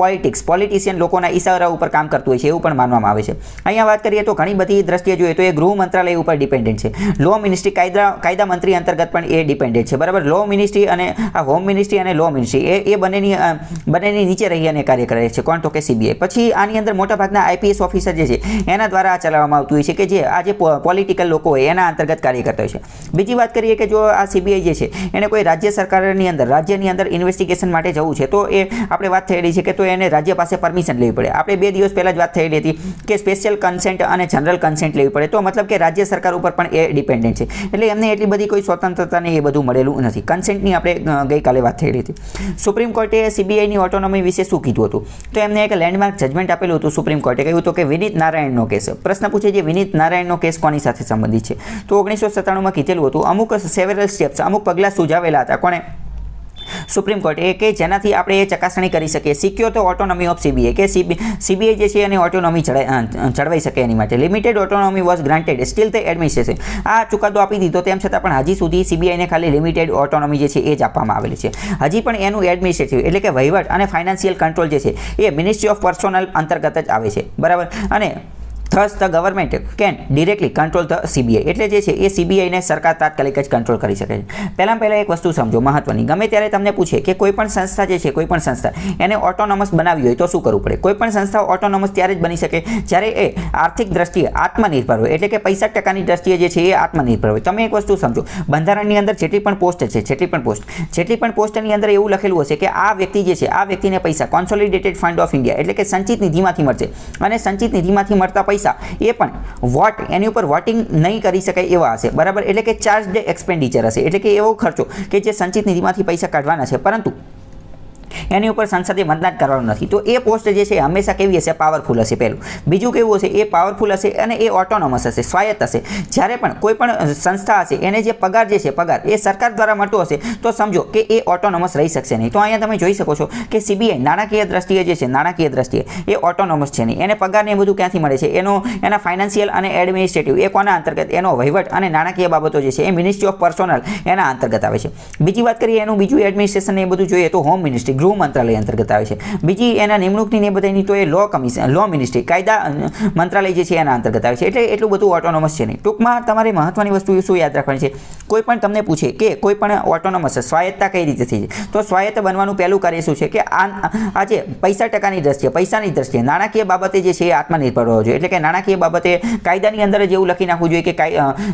પોલિટિશિયન લોકોના ઇશારા ઉપર કામ કરતું હોય છે એવું પણ માનવામાં આવે છે. અહીંયા વાત કરીએ તો ઘણી બધી દ્રષ્ટિએ જોઈએ તો એ ગૃહ મંત્રાલય ઉપર ડિપેન્ડન્ટ છે. લો મિનિસ્ટ્રી કાયદા મંત્રી અંતર્ગત પણ એ ડિપેન્ડન્ટ છે. બરાબર. લો મિનિસ્ટ્રી અને આ હોમ મિનિસ્ટ્રી અને લો મિનિસ્ટ્રી એ બંનેની નીચે રહી અને કાર્ય કરે છે. કોણ, તો કે સીબીઆઈ. પછી આની અંદર મોટાભાગના આઈપીએસ ઓફિસર જે છે એના દ્વારા ચલાવવામાં આવતું હોય છે કે જે આ જે પોલિટિકલ લોકો હોય એના અંતર્ગત કાર્ય કરતા હોય છે. બીજી વાત કરીએ કે જો આ સીબીઆઈ જે છે એને કોઈ રાજ્ય સરકારની અંદર રાજ્યની અંદર ઇન્વેસ્ટિગેશન માટે જવું છે તો એ આપણે વાત થયેલી છે કે તો એને રાજ્ય પાસે પરમિશન લેવી પડે. આપણે 2 દિવસ પહેલાં જ વાત થયેલી હતી કે સ્પેશિયલ કન્સેન્ટ અને જનરલ કન્સેન્ટ લેવી પડે, તો મતલબ કે રાજ્ય સરકાર ઉપર પણ એ ડિપેન્ડન્ટ છે. એટલે એમને એટલી બધી કોઈ સ્વતંત્રતા ને એ બધું મળેલું નથી. કન્સેન્ટની આપણે ગઈકાલે વાત થયેલી હતી. સુપ્રીમ કોર્ટે સીબીઆઈની ઓટોનોમી વિશે શું કીધું હતું, તો એમને એક લેન્ડમાર્ક જજમેન્ટ આપેલું હતું. સુપ્રીમ કોર્ટે કહ્યું હતું કે વિનીત નારાયણનો કેસ. પ્રશ્ન પૂછે જે વિનીત નારાયણનો કેસ કોની સાથે સંબંધિત છે, તો 1997માં કીધેલું હતું અમુક સેવરલ સ્ટેપ્સ, અમુક પગલાં સુઝાવેલા હતા. કોણે, સુપ્રીમ કોર્ટે, કે જેનાથી આપણે એ ચકાસણી કરી શકીએ સિક્યોર ધ ઓટોનોમી ઓફ સીબીઆઈ, કે સીબીઆઈ જે છે એની ઓટોનોમી જળવાઈ શકે એની માટે. Limited ઓટોનોમી was granted steel the administration. આ ચુકાદો આપી દીધો તેમ છતાં પણ હજી સુધી સીબીઆઈને ખાલી લિમિટેડ ઓટોનોમી જે છે એ જ આપવામાં આવેલી છે. હજી પણ એનું એડમિનિસ્ટ્રેટિવ એટલે કે વહીવટ અને ફાઇનાન્શિયલ કંટ્રોલ જે છે એ મિનિસ્ટ્રી ઓફ પર્સોનલ અંતર્ગત જ આવે છે. બરાબર. અને thus the government can directly control the CBI, એટલે જે છે એ સીબીઆઈને સરકાર તાત્કાલિક જ કંટ્રોલ કરી શકે છે. પહેલાં એક વસ્તુ સમજો મહત્વની. ગમે ત્યારે તમને પૂછે કે કોઈ પણ સંસ્થા જે છે કોઈ પણ સંસ્થા એને ઓટોનોમસ બનાવવી હોય તો શું કરવું પડે. કોઈ પણ સંસ્થા ઓટોનોમસ ત્યારે જ બની શકે જ્યારે એ આર્થિક દ્રષ્ટિએ આત્મનિર્ભર હોય, એટલે કે પૈસા ટકાની દ્રષ્ટિએ જે છે એ આત્મનિર્ભર હોય. તમે એક વસ્તુ સમજો, બંધારણની અંદર જેટલી પણ પોસ્ટ છે, જેટલી પણ પોસ્ટની અંદર એવું લખેલું હશે કે આ વ્યક્તિ જે છે આ વ્યક્તિને પૈસા કોન્સોલિડેટેડ ફંડ ઓફ ઇન્ડિયા એટલે કે સંચિત નિધિમાંથી મળશે, અને સંચિત નિધિમાંથી મળતા પૈસા એ પણ એની ઉપર વોટિંગ નહીં કરી શકાય એવા હશે. બરાબર. એટલે કે ચાર્જડ એક્સપેન્ડિચર હશે, એટલે કે એવો ખર્ચો કે જે સંચિત નિધિમાંથી પૈસા કાઢવાના છે પરંતુ એની ઉપર સંસદે મતદાન કરવાનું નથી. તો એ પોસ્ટ જે છે હંમેશા કેવી હશે, પાવરફુલ હશે. પહેલું. બીજું કેવું હશે, એ પાવરફુલ હશે અને એ ઓટોનોમસ હશે, સ્વાયત્ત હશે. જ્યારે પણ કોઈ પણ સંસ્થા હશે એને જે પગાર જે છે પગાર એ સરકાર દ્વારા મળતો હશે તો સમજો કે એ ઓટોનોમસ રહી શકશે નહીં. તો અહીંયા તમે જોઈ શકો છો કે સીબીઆઈ નાણાકીય દ્રષ્ટિએ જે છે નાણાકીય દ્રષ્ટિએ એ ઓટોનોમસ છે નહીં. એને પગાર ને બધું ક્યાંથી મળે છે, એના ફાઇનાન્શિયલ અને એડમિનિસ્ટ્રેટિવ એ કોના અંતર્ગત, એનો વહીવટ અને નાણાકીય બાબતો જે છે એ મિનિસ્ટ્રી ઓફ પર્સોનલ એના અંતર્ગત આવે છે. બીજી વાત કરીએ એનું બીજું એડમિનિસ્ટ્રેશન એ બધું જોઈએ તો હોમ મિનિસ્ટ્રી ગૃહ મંત્રાલય અંતર્ગત આવે છે. બીજી એના નિમણૂકની ને બધાની તો એ લો મિનિસ્ટ્રી કાયદા મંત્રાલય જે છે એના અંતર્ગત આવે છે. એટલે એટલું બધું ઓટોનોમસ છે નહીં. ટૂંકમાં તમારે મહત્વની વસ્તુ શું યાદ રાખવાની છે, કોઈ પણ તમને પૂછે કે કોઈ પણ ઓટોનોમસ સ્વાયત્તતા કઈ રીતે થઈ છે, તો સ્વાયત્ત બનવાનું પહેલું કાર્ય શું છે કે આ જે પૈસા ટકાની દ્રષ્ટિએ, પૈસાની દ્રષ્ટિએ નાણાકીય બાબતે જે છે એ આત્મનિર્ભર હોવો જોઈએ. એટલે કે નાણાકીય બાબતે કાયદાની અંદર જ એવું લખી નાખવું જોઈએ કે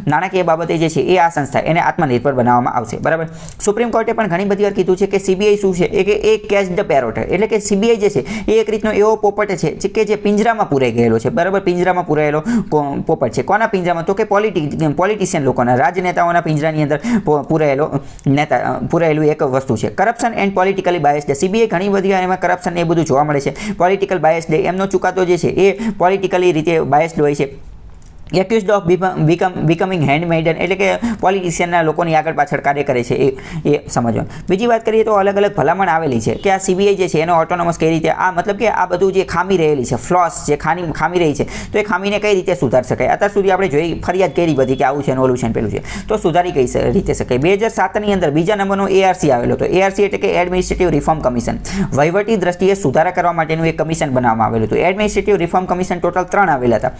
નાણાકીય બાબતે જે છે એ આ સંસ્થા એને આત્મનિર્ભર બનાવવામાં આવશે. બરાબર. સુપ્રીમ કોર્ટે પણ ઘણી બધી વાર કીધું છે કે સીબીઆઈ શું છે, એ કેચ ધ પેરોટ, એટલે કે સીબીઆઈ જે છે એ એક રીતનો એવો પોપટ છે કે જે પિંજરામાં પૂરાઈ ગયેલો છે, બરાબર. પિંજરામાં પૂરાયેલો પોપટ છે. કોના પિંજરામાં? તો કે પોલિટિશિયન લોકોના, રાજનેતાઓના પિંજરાની અંદર પૂરાયેલું એક વસ્તુ છે. Corruption and politically biased. CBI ઘણી બધી એમાં કરપ્શન એ બધું જોવા મળે છે. પોલિટિકલ બાયસ્ડ, એમનો ચુકાદો જે છે એ પોલિટિકલી રીતે બાયસ્ડ હોય છે. એક્યુઝડ ઓફ બીકમિંગ હેન્ડમેડન, એટલે કે પોલિટિશિયનના લોકોની આગળ પાછળ કાર્ય કરે છે એ સમજવાનું. બીજી વાત કરીએ તો અલગ અલગ ભલામણ આવેલી છે કે આ સીબીઆઈ જે છે એનો ઓટોનોમસ કઈ રીતે, આ મતલબ કે આ બધું જે ખામી રહેલી છે, ફ્લોસ જે ખામી રહી છે, તો એ ખામીને કઈ રીતે સુધારી શકાય. અત્યાર સુધી આપણે જોઈ ફરિયાદ કરી બધી કે આવું છે ને ઓલું છે ને પેલું છે, તો સુધારી કઈ રીતે શકાય. 2007ની અંદર બીજા નંબરનો એઆરસી આવેલો હતો. એઆરસી એટલે કે એડમિનિસ્ટ્રેટિવ રિફોર્મ કમિશન. વહીવટી દ્રષ્ટિએ સુધારા કરવા માટેનું એક કમિશન બનાવવામાં આવેલું હતું. એડમિનિસ્ટ્રેટિવ રિફોર્મ કમિશન ટોટલ 3 આવેલા હતા.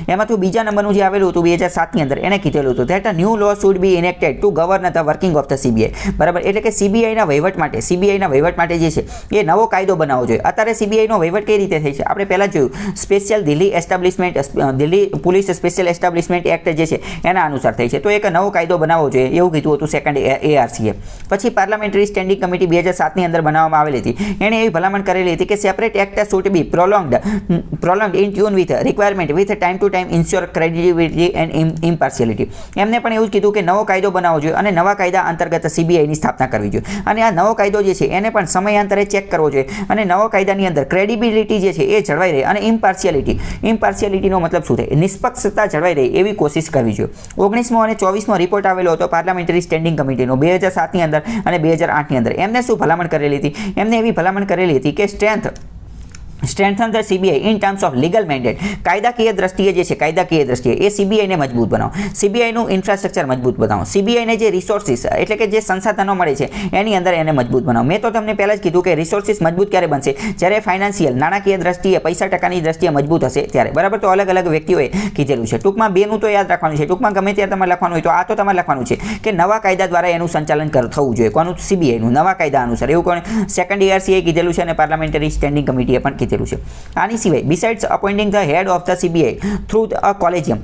એમાંથી બીજા નંબરનું જે આવેલું હતું 2007ની અંદર, એને કીધેલું હતું that a new law should be enacted to govern the working of the CBI, બરાબર. એટલે કે સીબીઆઈના વહીવટ માટે જે છે એ નવો કાયદો બનાવવો જોઈએ. અત્યારે સીબીઆઈનો વહીવટ કઈ રીતે થાય છે? આપણે પહેલાં જોયું special Delhi police special establishment act જે છે એના અનુસાર થાય છે. તો એક નવો કાયદો બનાવવો જોઈએ એવું કીધું હતું સેકન્ડ એઆરસીએ. પછી પાર્લામેન્ટરી સ્ટેન્ડિંગ કમિટી 2007ની અંદર બનાવવામાં આવેલી હતી. એણે એવી ભલામણ કરેલી હતી કે separate act should be prolonged in tune with requirement with time to time ensure credibility and impartiality. એમને પણ એવું જ કીધું કે નવો કાયદો બનાવવો જોઈએ અને નવા કાયદા અંતર્ગત સીબીઆઈની સ્થાપના કરવી જોઈએ. અને આ નવો કાયદો જે છે એને પણ સમયાંતરે ચેક કરવો જોઈએ અને નવો કાયદાની અંદર ક્રેડિબિલિટી જે છે એ જળવાઈ રહે અને ઇમ્પાર્શિયાલિટીનો મતલબ શું થાય? નિષ્પક્ષતા જળવાઈ રહે એવી કોશિશ કરવી જોઈએ. 19મો અને 24મો રિપોર્ટ આવેલો હતો પાર્લામેન્ટરી સ્ટેન્ડિંગ કમિટીનો 2007ની અંદર અને 2008ની અંદર. એમને શું ભલામણ કરેલી હતી? એમને એવી ભલામણ કરેલી હતી કે strengthen the CBI in terms of legal mandate. કાયદાકીય દ્રષ્ટિએ એ સીબીઆઈને મજબૂત બનાવો. સીબીઆઈનું ઇન્ફ્રાસ્ટ્રક્ચર મજબૂત બનાવો. સીબીઆઈને જે રિસોર્સિસ એટલે કે જે સંસાધનો મળે છે એની અંદર એને મજબૂત બનાવો. મેં તો તમને પહેલાં જ કીધું કે રિસોર્સિસ મજબૂત ક્યારે બનશે? જ્યારે ફાઇનાન્શિયલ નાણાકીય દ્રષ્ટિએ પૈસા ટકાની દ્રષ્ટિએ મજબૂત હશે ત્યારે, બરાબર. તો અલગ અલગ વ્યક્તિઓએ કીધેલું છે. ટૂંકમાં બેનું તો યાદ રાખવાનું છે. ટૂંકમાં ગમે ત્યારે તમારે લખવાનું હોય તો આ તો તમારે લખવાનું છે કે નવા કાયદા દ્વારા એનું સંચાલન થવું જોઈએ. કોનું? સીબીઆઈનું નવા કાયદા અનુસાર. એવું કોણ? સેકન્ડ એઆરસીએ કીધેલું છે અને પાર્લામેન્ટરી સ્ટેન્ડિંગ કમિટીએ પણ કીધેલું છે. આની સિવાય besides appointing the head of the CBI through a collegium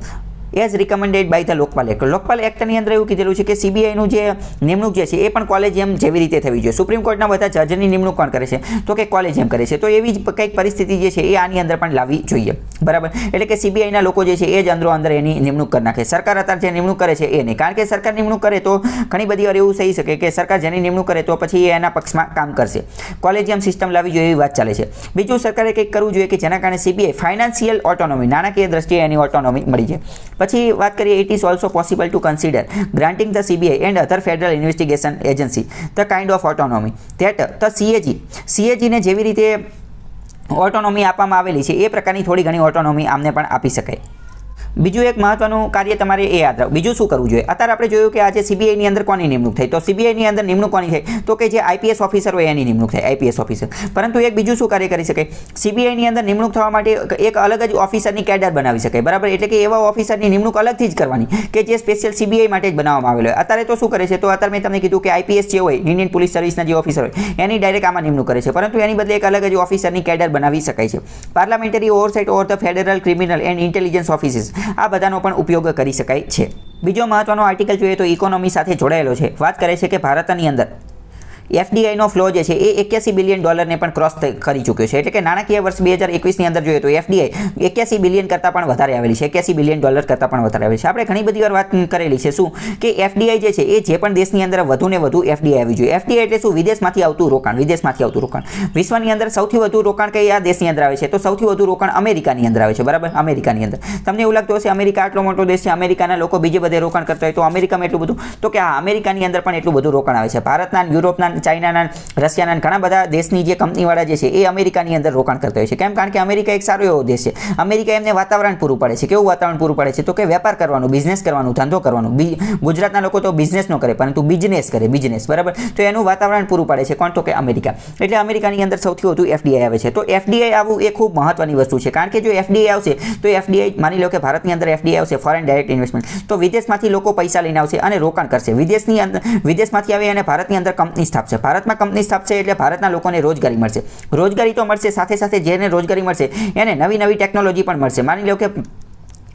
as recommended by the Lokpal act. Lokpal એક્ટની અંદર એવું કીધેલું છે કે સીબીઆઈનું જે નિમણૂક જે છે એ પણ કોલેજિયમ જેવી રીતે થવી જોઈએ. સુપ્રીમ કોર્ટના બધા જજની નિમણૂક કોણ કરે છે? તો કે કોલેજિયમ કરે છે. તો એવી જ કંઈક પરિસ્થિતિ જે છે એ આની અંદર પણ લાવવી જોઈએ, બરાબર. એટલે કે સીબીઆઈના લોકો જે છે એ જ અંદર એની નિમણૂક કરી નાખે. સરકાર અત્યારે જે નિમણૂક કરે છે એ નહીં, કારણ કે સરકાર નિમણૂક કરે તો ઘણી બધી વાર એવું થઈ શકે કે સરકાર જેની નિમણૂક કરે તો પછી એ એના પક્ષમાં કામ કરશે. કોલેજિયમ સિસ્ટમ લાવવી જોઈએ એવી વાત ચાલે છે. બીજું, સરકારે કંઈક કરવું જોઈએ કે જેના કારણે સીબીઆઈ ફાઇનાન્શિયલ ઓટોનોમી, નાણાકીય દ્રષ્ટિએ એની ઓટોનોમી મળી જાય. પછી વાત કરીએ, it is also possible to consider granting the CBI and other federal investigation agency the kind of autonomy that the સીએજીને જેવી રીતે ઓટોનોમી આપવામાં આવેલી છે એ પ્રકારની થોડી ઘણી ઓટોનોમી આમને પણ આપી શકાય. બીજું એક મહત્વનું કાર્ય તમારે એ યાદ રાખવું. બીજું શું કરવું જોઈએ? અત્યારે આપણે જોયું કે આજે સીબીઆઈની અંદર કોની નિમણૂક થઈ? તો સીબીઆઈની અંદર નિમણૂક કોની થઈ? તો કે જે આઈપીએસ ઓફિસર હોય એની નિમણૂક થાય, આઈપીએસ ઓફિસર. પરંતુ એક બીજું શું કાર્ય કરી શકાય? સીબીઆઈની અંદર નિમણૂક થવા માટે એક અલગ જ ઓફિસરની કેડર બનાવી શકાય, બરાબર. એટલે કે એવા ઓફિસરની નિમણૂક અલગથી જ કરવાની કે જે સ્પેશિયલ સીબીઆઈ માટે જ બનાવવામાં આવેલો હોય. અત્યારે તો શું કરે છે? તો અત્યારે મેં તમને કીધું કે આઈપીએસ જે હોય, ઇન્ડિયન પોલીસ સર્વિસના જે ઓફિસર હોય એની ડાયરેક્ટ આમાં નિમણૂક કરે છે, પરંતુ એની બદલે એક અલગ જ ઓફિસરની કેડર બનાવી શકાય છે. Parliamentary oversight over the federal criminal and intelligence offices, આ બધાનો પણ ઉપયોગ કરી શકાય છે. બીજો મહત્વનો આર્ટિકલ જોઈએ તો ઇકોનોમી સાથે જોડાયેલો છે. વાત કરે છે કે ભારતની અંદર એફડીઆઈનો ફ્લો જે છે એ $81 બિલિયન પણ ક્રોસ કરી ચૂક્યો છે. એટલે કે નાણાકીય વર્ષ 2021ની અંદર જોઈએ તો એફડીઆઈ 81 બિલિયન કરતાં પણ વધારે આવેલી છે, $81 બિલિયન કરતાં પણ વધારે આવેલી છે. આપણે ઘણી બધી વાર વાત કરેલી છે શું કે એફડીઆઈ જે છે એ જે પણ દેશની અંદર વધુને વધુ એફડીઆઈ આવી જોઈએ. એફડીઆઈ એટલે શું? વિદેશમાંથી આવતું રોકાણ. વિશ્વની અંદર સૌથી વધુ રોકાણ કયા દેશની અંદર આવે છે? તો સૌથી વધુ રોકાણ અમેરિકાની અંદર આવે છે, બરાબર. અમેરિકાની અંદર. તમને એવું લાગતું હશે અમેરિકા આટલો મોટો દેશ છે, અમેરિકાના લોકો બીજે બધે રોકાણ કરતા હોય તો અમેરિકામાં એટલું બધું? તો કે આ અમેરિકાની અંદર પણ એટલું બધું રોકાણ આવે છે. ભારતના, યુરોપના, ચાઇનાના, રશિયાના ઘણા બધા દેશની જે કંપનીવાળા જે છે એ અમેરિકાની અંદર રોકાણ કરતા હોય છે. કેમ? કારણ કે અમેરિકા એક સારો એવો દેશ છે. અમેરિકા એમને વાતાવરણ પૂરું પાડે છે. કેવું વાતાવરણ પૂરું પાડે છે? તો કે વેપાર કરવાનું, બિઝનેસ કરવાનું, ધંધો કરવાનું. ગુજરાતના લોકો તો બિઝનેસ ન કરે પરંતુ બિઝનેસ કરે, બરાબર. તો એનું વાતાવરણ પૂરું પાડે છે કોણ? તો કે અમેરિકા. એટલે અમેરિકાની અંદર સૌથી વધુ એફડીઆઈ આવે છે. તો એફડીઆઈ આવવું એ ખૂબ મહત્વની વસ્તુ છે, કારણ કે જો એફડીઆઈ આવશે તો એફડીઆઈ, માની લો કે ભારતની અંદર એફડીઆઈ આવશે, ફોરેન ડાયરેક્ટ ઇન્વેસ્ટમેન્ટ, તો વિદેશમાંથી લોકો પૈસા લઈને આવશે અને રોકાણ કરશે. વિદેશમાંથી આવી અને ભારતની અંદર કંપની સ્થાપશે. ભારતમાં કંપની સ્થાપશે એટલે ભારતના લોકોને રોજગારી મળશે. રોજગારી તો મળશે, સાથે સાથે જેને રોજગારી મળશે એને નવી ટેકનોલોજી પણ મળશે. માની લો કે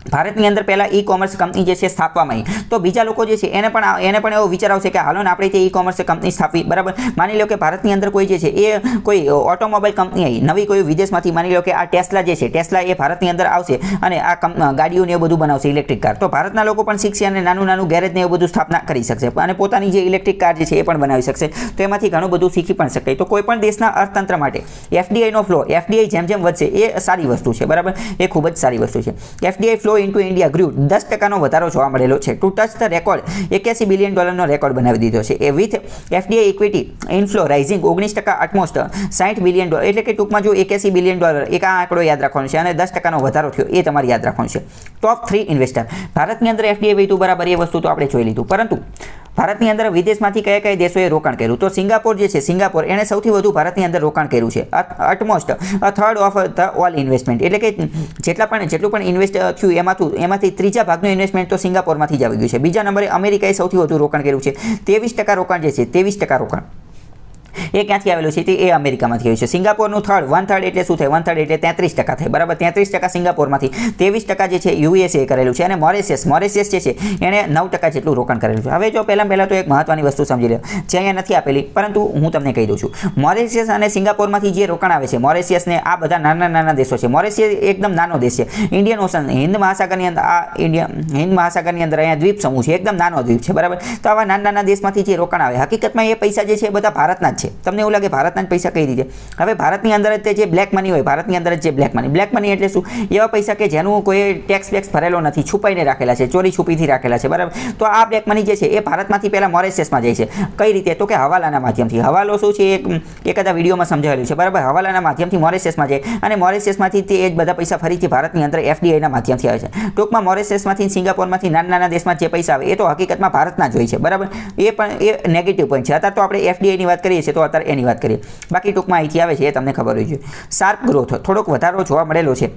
ભારતની અંદર પહેલાં ઈ કોમર્સ કંપની જે છે સ્થાપવામાં આવી, તો બીજા લોકો જે છે એને પણ એવો વિચાર આવશે કે હાલો ને આપણે તે ઈ કોમર્સ કંપની સ્થાપવી, બરાબર. માની લો કે ભારતની અંદર કોઈ જે છે એ કોઈ ઓટોમોબાઈલ કંપની આવી નવી, કોઈ વિદેશમાંથી, માની લો કે આ ટેસ્લા જે છે, ટેસ્લા એ ભારતની અંદર આવશે અને આ ગાડીઓને એ બધું બનાવશે, ઇલેક્ટ્રિક કાર. તો ભારતના લોકો પણ શીખશે અને નાનું ગેરેજ ને એવું બધું સ્થાપના કરી શકશે અને પોતાની જે ઇલેક્ટ્રિક કાર જે છે એ પણ બનાવી શકશે. તો એમાંથી ઘણું બધું શીખી પણ શકાય. તો કોઈ પણ દેશના અર્થતંત્ર માટે એફડીઆઈનો ફ્લો, એફડીઆઈ જેમ વધશે એ સારી વસ્તુ છે, બરાબર. એ ખૂબ જ સારી વસ્તુ છે. FDI flow into India grew 10% વધારો જોવા મળેલો છે. To touch the record $81 billion record બનાવી દીધો છે. એ with FDI equity inflow rising 19% utmost $60 billion, એટલે કે ટૂંકમાં જો $81 બિલિયન એક આ આંકડો યાદ રાખવાનો છે અને 10% વધારો થયો એ તમારે યાદ રાખવાનું છે. ટોપ 3 ઇન્વેસ્ટર ભારતની અંદર એફડીઆઈ વહીતું, બરાબર. એ વસ્તુ તો આપણે જોઈ લીધું, પરંતુ ભારતની અંદર વિદેશમાંથી કયા દેશોએ રોકાણ કર્યું? તો સિંગાપોર જે છે, સિંગાપોર એણે સૌથી વધુ ભારતની અંદર રોકાણ કર્યું છે. Utmost a third of the all investment, એટલે કે જેટલું પણ ઇન્વેસ્ટ થયું એમાંથી ત્રીજા ભાગનું ઇન્વેસ્ટમેન્ટ તો સિંગાપોરમાંથી જ આવી ગયું છે. બીજા નંબરે અમેરિકાએ સૌથી વધુ રોકાણ કર્યું છે. 23% રોકાણ જે છે, 23% રોકાણ એ ક્યાંથી આવેલું છે? એ અમેરિકામાંથી આવ્યું છે. સિંગાપોરનું વન થર્ડ એટલે શું થાય? 1/3 એટલે 33% થાય, બરાબર. 33% સિંગાપોરમાંથી, 23% જે છે યુએસએ કરેલું છે અને મોરેશિયસ જે છે એણે 9% જેટલું રોકાણ કરેલું છે. હવે જો પહેલાં તો એક મહત્વની વસ્તુ સમજી લો, જે અહીંયા નથી આપેલી પરંતુ હું તમને કહી દઉં છું. મોરેશિયસ અને સિંગાપોરમાંથી જે રોકાણ આવે છે, મોરેશિયસને આ બધા નાના દેશો છે. મોરેશિયસ એકદમ નાનો દેશ છે. ઇન્ડિયન ઓશન, હિન્દ મહાસાગરની અંદર, હિન્દ મહાસાગરની અંદર અહીંયા દ્વીપ સમૂહ છે, એકદમ નાનો દ્વીપ છે, બરાબર. તો આવા નાના દેશમાંથી જે રોકાણ આવે, હકીકતમાં એ પૈસા જે છે એ બધા ભારતના જ છે. તમને એવું લાગે ભારતના જ પૈસા કઈ રીતે? હવે ભારતની અંદર જ જે બ્લેક મની હોય, ભારતની અંદર જ જે બ્લેક મની એટલે શું? એવા પૈસા કે જેનું કોઈ ટેક્સ ભરેલો નથી, છુપાઈને રાખેલા છે, ચોરી છુપીથી રાખેલા છે, બરાબર. તો આ બ્લેક મની જે છે એ ભારતમાંથી પહેલાં મોરેશિયસમાં જાય છે. કઈ રીતે? તો કે હવાલાના માધ્યમથી. હવાલો શું છે એ કદાચ વિડીયોમાં સમજાવેલું છે, બરાબર. હવાલાના માધ્યમથી મોરેશિયસમાં જાય અને મોરેશિયસમાંથી તે જ બધા પૈસા ફરીથી ભારતની અંદર એફડીઆઈના માધ્યમથી આવે છે. ટૂંકમાં મોરેશિયસમાંથી, સિંગાપોરમાંથી નાના દેશમાં જે પૈસા આવે એ તો હકીકતમાં ભારતના જ હોય છે, બરાબર. એ પણ એ નેગેટિવ પોઈન્ટ છે. અત્યારે તો આપણે એફડીઆઈની વાત કરીએ છીએ, તો અત્યારે એની વાત કરીએ. બાકી ટૂંકમાં અહીંથી આવે છે એ તમને ખબર હોય છે. શાર્પ ગ્રોથ, થોડોક વધારો જોવા મળેલો છે.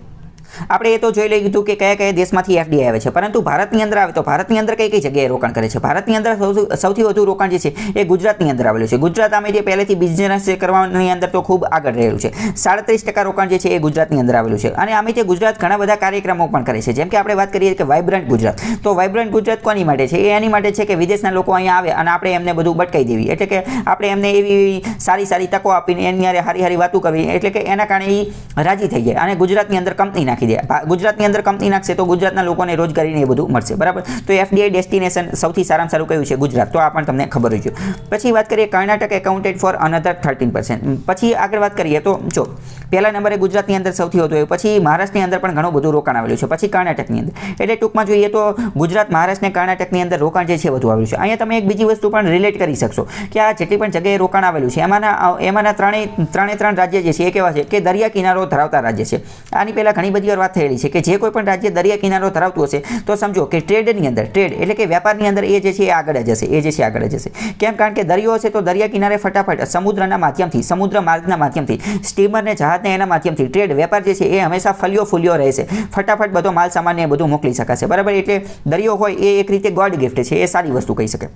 આપણે એ તો જોઈ લીધું કે કયા દેશમાંથી એફડીઆઈ આવે છે, પરંતુ ભારતની અંદર આવે તો ભારતની અંદર કઈ જગ્યાએ રોકાણ કરે છે? ભારતની અંદર સૌથી વધુ રોકાણ જે છે એ ગુજરાતની અંદર આવેલું છે. ગુજરાત આમે જે પહેલેથી બિઝનેસ કરવાની અંદર તો ખૂબ આગળ રહેલું છે. 37% રોકાણ જે છે એ ગુજરાતની અંદર આવેલું છે. અને આમે જે ગુજરાત ઘણા બધા કાર્યક્રમો પણ કરે છે. જેમ કે આપણે વાત કરીએ કે વાઇબ્રન્ટ ગુજરાત, તો વાઇબ્રન્ટ ગુજરાત કોની માટે છે? એ એની માટે છે કે વિદેશના લોકો અહીંયા આવે અને આપણે એમને બધું બટકાઈ દેવી, એટલે કે આપણે એમને એવી સારી તકો આપીને એની હારી વાતો કરવી, એટલે કે એના કારણે એ રાજી થઈ જાય અને ગુજરાતની અંદર કંપની નાખી દે. ગુજરાતની અંદર કંપની નાખશે તો ગુજરાતના લોકોને રોજગારીને એ બધું મળશે, બરાબર. તો એફડીઆઈ ડેસ્ટિનેશન સૌથી સારામાં સારું કયું છે? ગુજરાત. તો આ પણ તમને ખબર હોય છે. પછી વાત કરીએ કર્ણાટક એકાઉન્ટેડ ફોર અનધર 13%. પછી આગળ વાત કરીએ તો જો પહેલા નંબરે ગુજરાતની અંદર સૌથી વધુ આવ્યું, પછી મહારાષ્ટ્રની અંદર પણ ઘણું બધું રોકાણ આવેલું છે, પછી કર્ણાટકની અંદર. એટલે ટૂંકમાં જોઈએ તો ગુજરાત, મહારાષ્ટ્ર ને કર્ણાટકની અંદર રોકાણ જે છે વધુ આવેલું છે. અહીંયા તમે એક બીજી વસ્તુ પણ રિલેટ કરી શકશો કે આ જેટલી પણ જગ્યાએ રોકાણ આવેલું છે એમાંના ત્રણ રાજ્ય જે છે એ કેવા છે કે દરિયા કિનારો ધરાવતા રાજ્ય છે. આની પહેલાં ઘણી બધી વાર વાત થયેલી છે કે જે કોઈ પણ રાજ્ય દરિયા કિનારો ધરાવતું હશે તો સમજો કે ટ્રેડની અંદર, ટ્રેડ એટલે કે વેપારની અંદર એ જે છે એ આગળ જશે. કેમ? કારણ કે દરિયો હશે તો દરિયા કિનારે ફટાફટ સમુદ્રના માધ્યમથી, સમુદ્ર માર્ગના માધ્યમથી, સ્ટીમરને, જહાજને એના માધ્યમથી ટ્રેડ, વેપાર જે છે એ હંમેશા ફૂલ્યો રહેશે. ફટાફટ બધો માલ સામાન એ બધું મોકલી શકાશે, બરાબર. એટલે દરિયો હોય એ એક રીતે ગોડ ગિફ્ટ છે, એ સારી વસ્તુ કહી શકાય.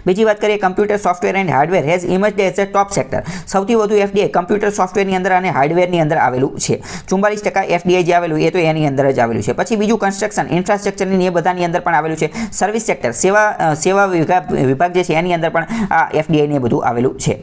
બીજી વાત કરીએ, computer software and hardware has emerged as a top sector. સૌથી વધુ એફડીઆઈ કમ્પ્યુટર સોફ્ટવેરની અંદર અને હાર્ડવેરની અંદર આવેલું છે. 44% એફડીઆઈ જે આવેલું એ તો એની અંદર જ આવેલું છે. પછી બીજું કન્સ્ટ્રક્શન, ઇન્ફ્રાસ્ટ્રક્ચરની એ બધાની અંદર પણ આવેલું છે. સર્વિસ સેક્ટર, સેવા વિભાગ જે છે એની અંદર પણ આ એફડીઆઈને બધું આવેલું છે.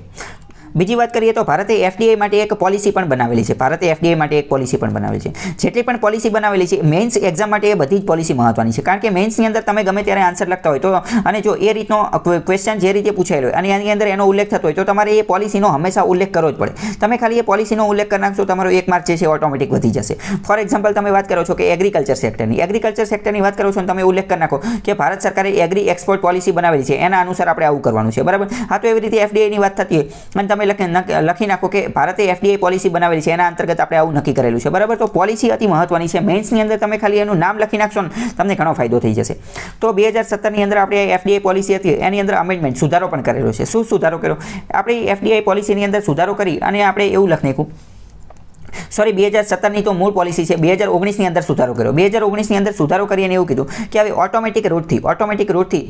બીજી વાત કરીએ તો ભારતે એફડીઆઈ માટે એક પોલિસી પણ બનાવેલી છે. જેટલી પણ પોલિસી બનાવેલી છે મેઇન્સ એક્ઝામ માટે એ બધી જ પોલિસી મહત્વની છે. કારણ કે મેઇન્સની અંદર તમે ગમે ત્યારે આન્સર લખતા હોય તો અને જો એ રીતનો ક્વેશ્ચન જે રીતે પૂછાયેલો હોય અને એની અંદર એનો ઉલ્લેખ થતો હોય તો તમારે એ પોલિસીનો હંમેશા ઉલ્લેખ કરવો જ પડે. તમે ખાલી એ પોલિસીનો ઉલ્લેખ કરી નાખશો, તમારો 1 માર્ક જે છે ઓટોમેટિક વધી જશે. ફોર એક્ઝામ્પલ તમે વાત કરો છો કે એગ્રીકલ્ચર સેક્ટરની વાત કરો છો અને તમે ઉલ્લેખ કરી નાખો કે ભારત સરકારે એગ્રી એક્સપોર્ટ પોલિસી બનાવેલી છે, એના અનુસાર આપણે આવું કરવાનું છે, બરાબર. હા, તો એવી રીતે એફડીઆઈની વાત થતી હોય અને તમે લખી નાખો કે ભારતે એફડીઆઈ પોલિસી બનાવેલી છે, એના અંતર્ગત આપણે આવું નક્કી કરેલું છે, બરાબર. તો પોલિસી અતિ મહત્વની છે. મેઇન્સની અંદર તમે ખાલી એનું નામ લખી નાખશો ને તમને ઘણો ફાયદો થઈ જશે. તો 2017ની અંદર આપણે એફડીઆઈ પોલિસી હતી એની અંદર અમેન્ડમેન્ટ, સુધારો પણ કરેલો છે. શું સુધારો કર્યો? આપણે એફડીઆઈ પોલિસીની અંદર સુધારો કરી અને આપણે એવું લખી નાખ્યું સોરી 2017ની તો મૂળ પોલિસી છે, 2019ની અંદર સુધારો કર્યો. 2019ની અંદર સુધારો કરીને એવું કીધું કે હવે ઓટોમેટિક રૂટથી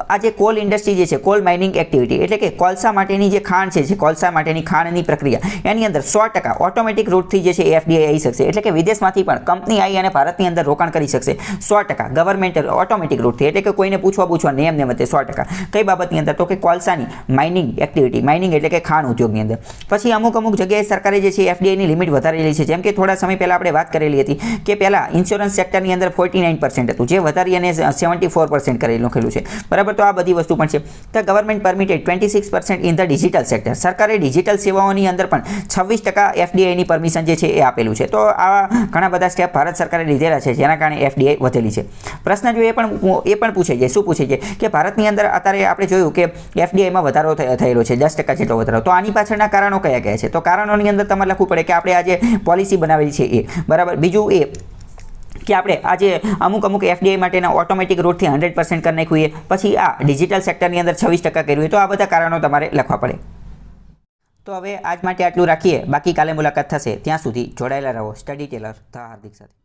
આ જે કોલ ઇન્ડસ્ટ્રી જે છે, કોલ માઇનિંગ એક્ટિવિટી એટલે કે કોલસા માટેની જે ખાણ છે, જે કોલસા માટેની ખાણની પ્રક્રિયા એની અંદર 100% ઓટોમેટિક રૂટથી જે છે એફડીઆઈ આવી શકશે. એટલે કે વિદેશમાંથી પણ કંપની આવી અને ભારતની અંદર રોકાણ કરી શકશે 100% ગવર્મેન્ટ ઓટોમેટિક રૂટથી. એટલે કે કોઈને પૂછવા નેમ મતે 100%. કઈ બાબતની અંદર? તો કે કોલસાની માઇનિંગ એક્ટિવિટી, માઇનિંગ એટલે કે ખાણ ઉદ્યોગની અંદર. પછી અમુક જગ્યાએ સરકારે જે છે એફડીઆઈની લિમિટ વધારેલી છે. જેમ કે થોડા સમય પહેલા આપણે વાત કરેલી હતી કે પહેલા ઇન્સ્યોરન્સ સેક્ટરની અંદર 49% હતું, જે વધારી અને 74% કરેલું લખેલું છે, બરાબર. તો આ બધી વસ્તુ પણ છે. તો government permitted 26% in the digital sector. સરકારે ડિજિટલ સેવાઓની અંદર પણ 26% એફડીઆઈની પરમિશન જે છે એ આપેલું છે. તો આ ઘણા બધા સ્ટેપ ભારત સરકારે લીધેલા છે, જેના કારણે એફડીઆઈ વધેલી છે. પ્રશ્ન જો એ પણ પૂછે છે, શું પૂછે છે કે ભારતની અંદર અત્યારે આપણે જોયું કે એફડીઆઈમાં વધારો થયેલો છે, 10% જેટલો વધારો. તો આની પાછળના કારણો કયા છે? તો કારણોની અંદર તમારે લખવું પડે કે આપણે આજે પોલિસી બનાવેલી છે એ, બરાબર. બીજું એ કે આપણે આજે અમુક એફડીઆઈ માટેના ઓટોમેટિક રૂટથી 100% કરી નાખ્યું એ. પછી આ ડિજિટલ સેક્ટરની અંદર 26% કર્યું. તો આ બધા કારણો તમારે લખવા પડે. તો હવે આજ માટે આટલું રાખીએ. બાકી કાલે મુલાકાત થશે. ત્યાં સુધી જોડાયેલા રહો સ્ટડી ટેલર ધ હાર્દિક સાથે.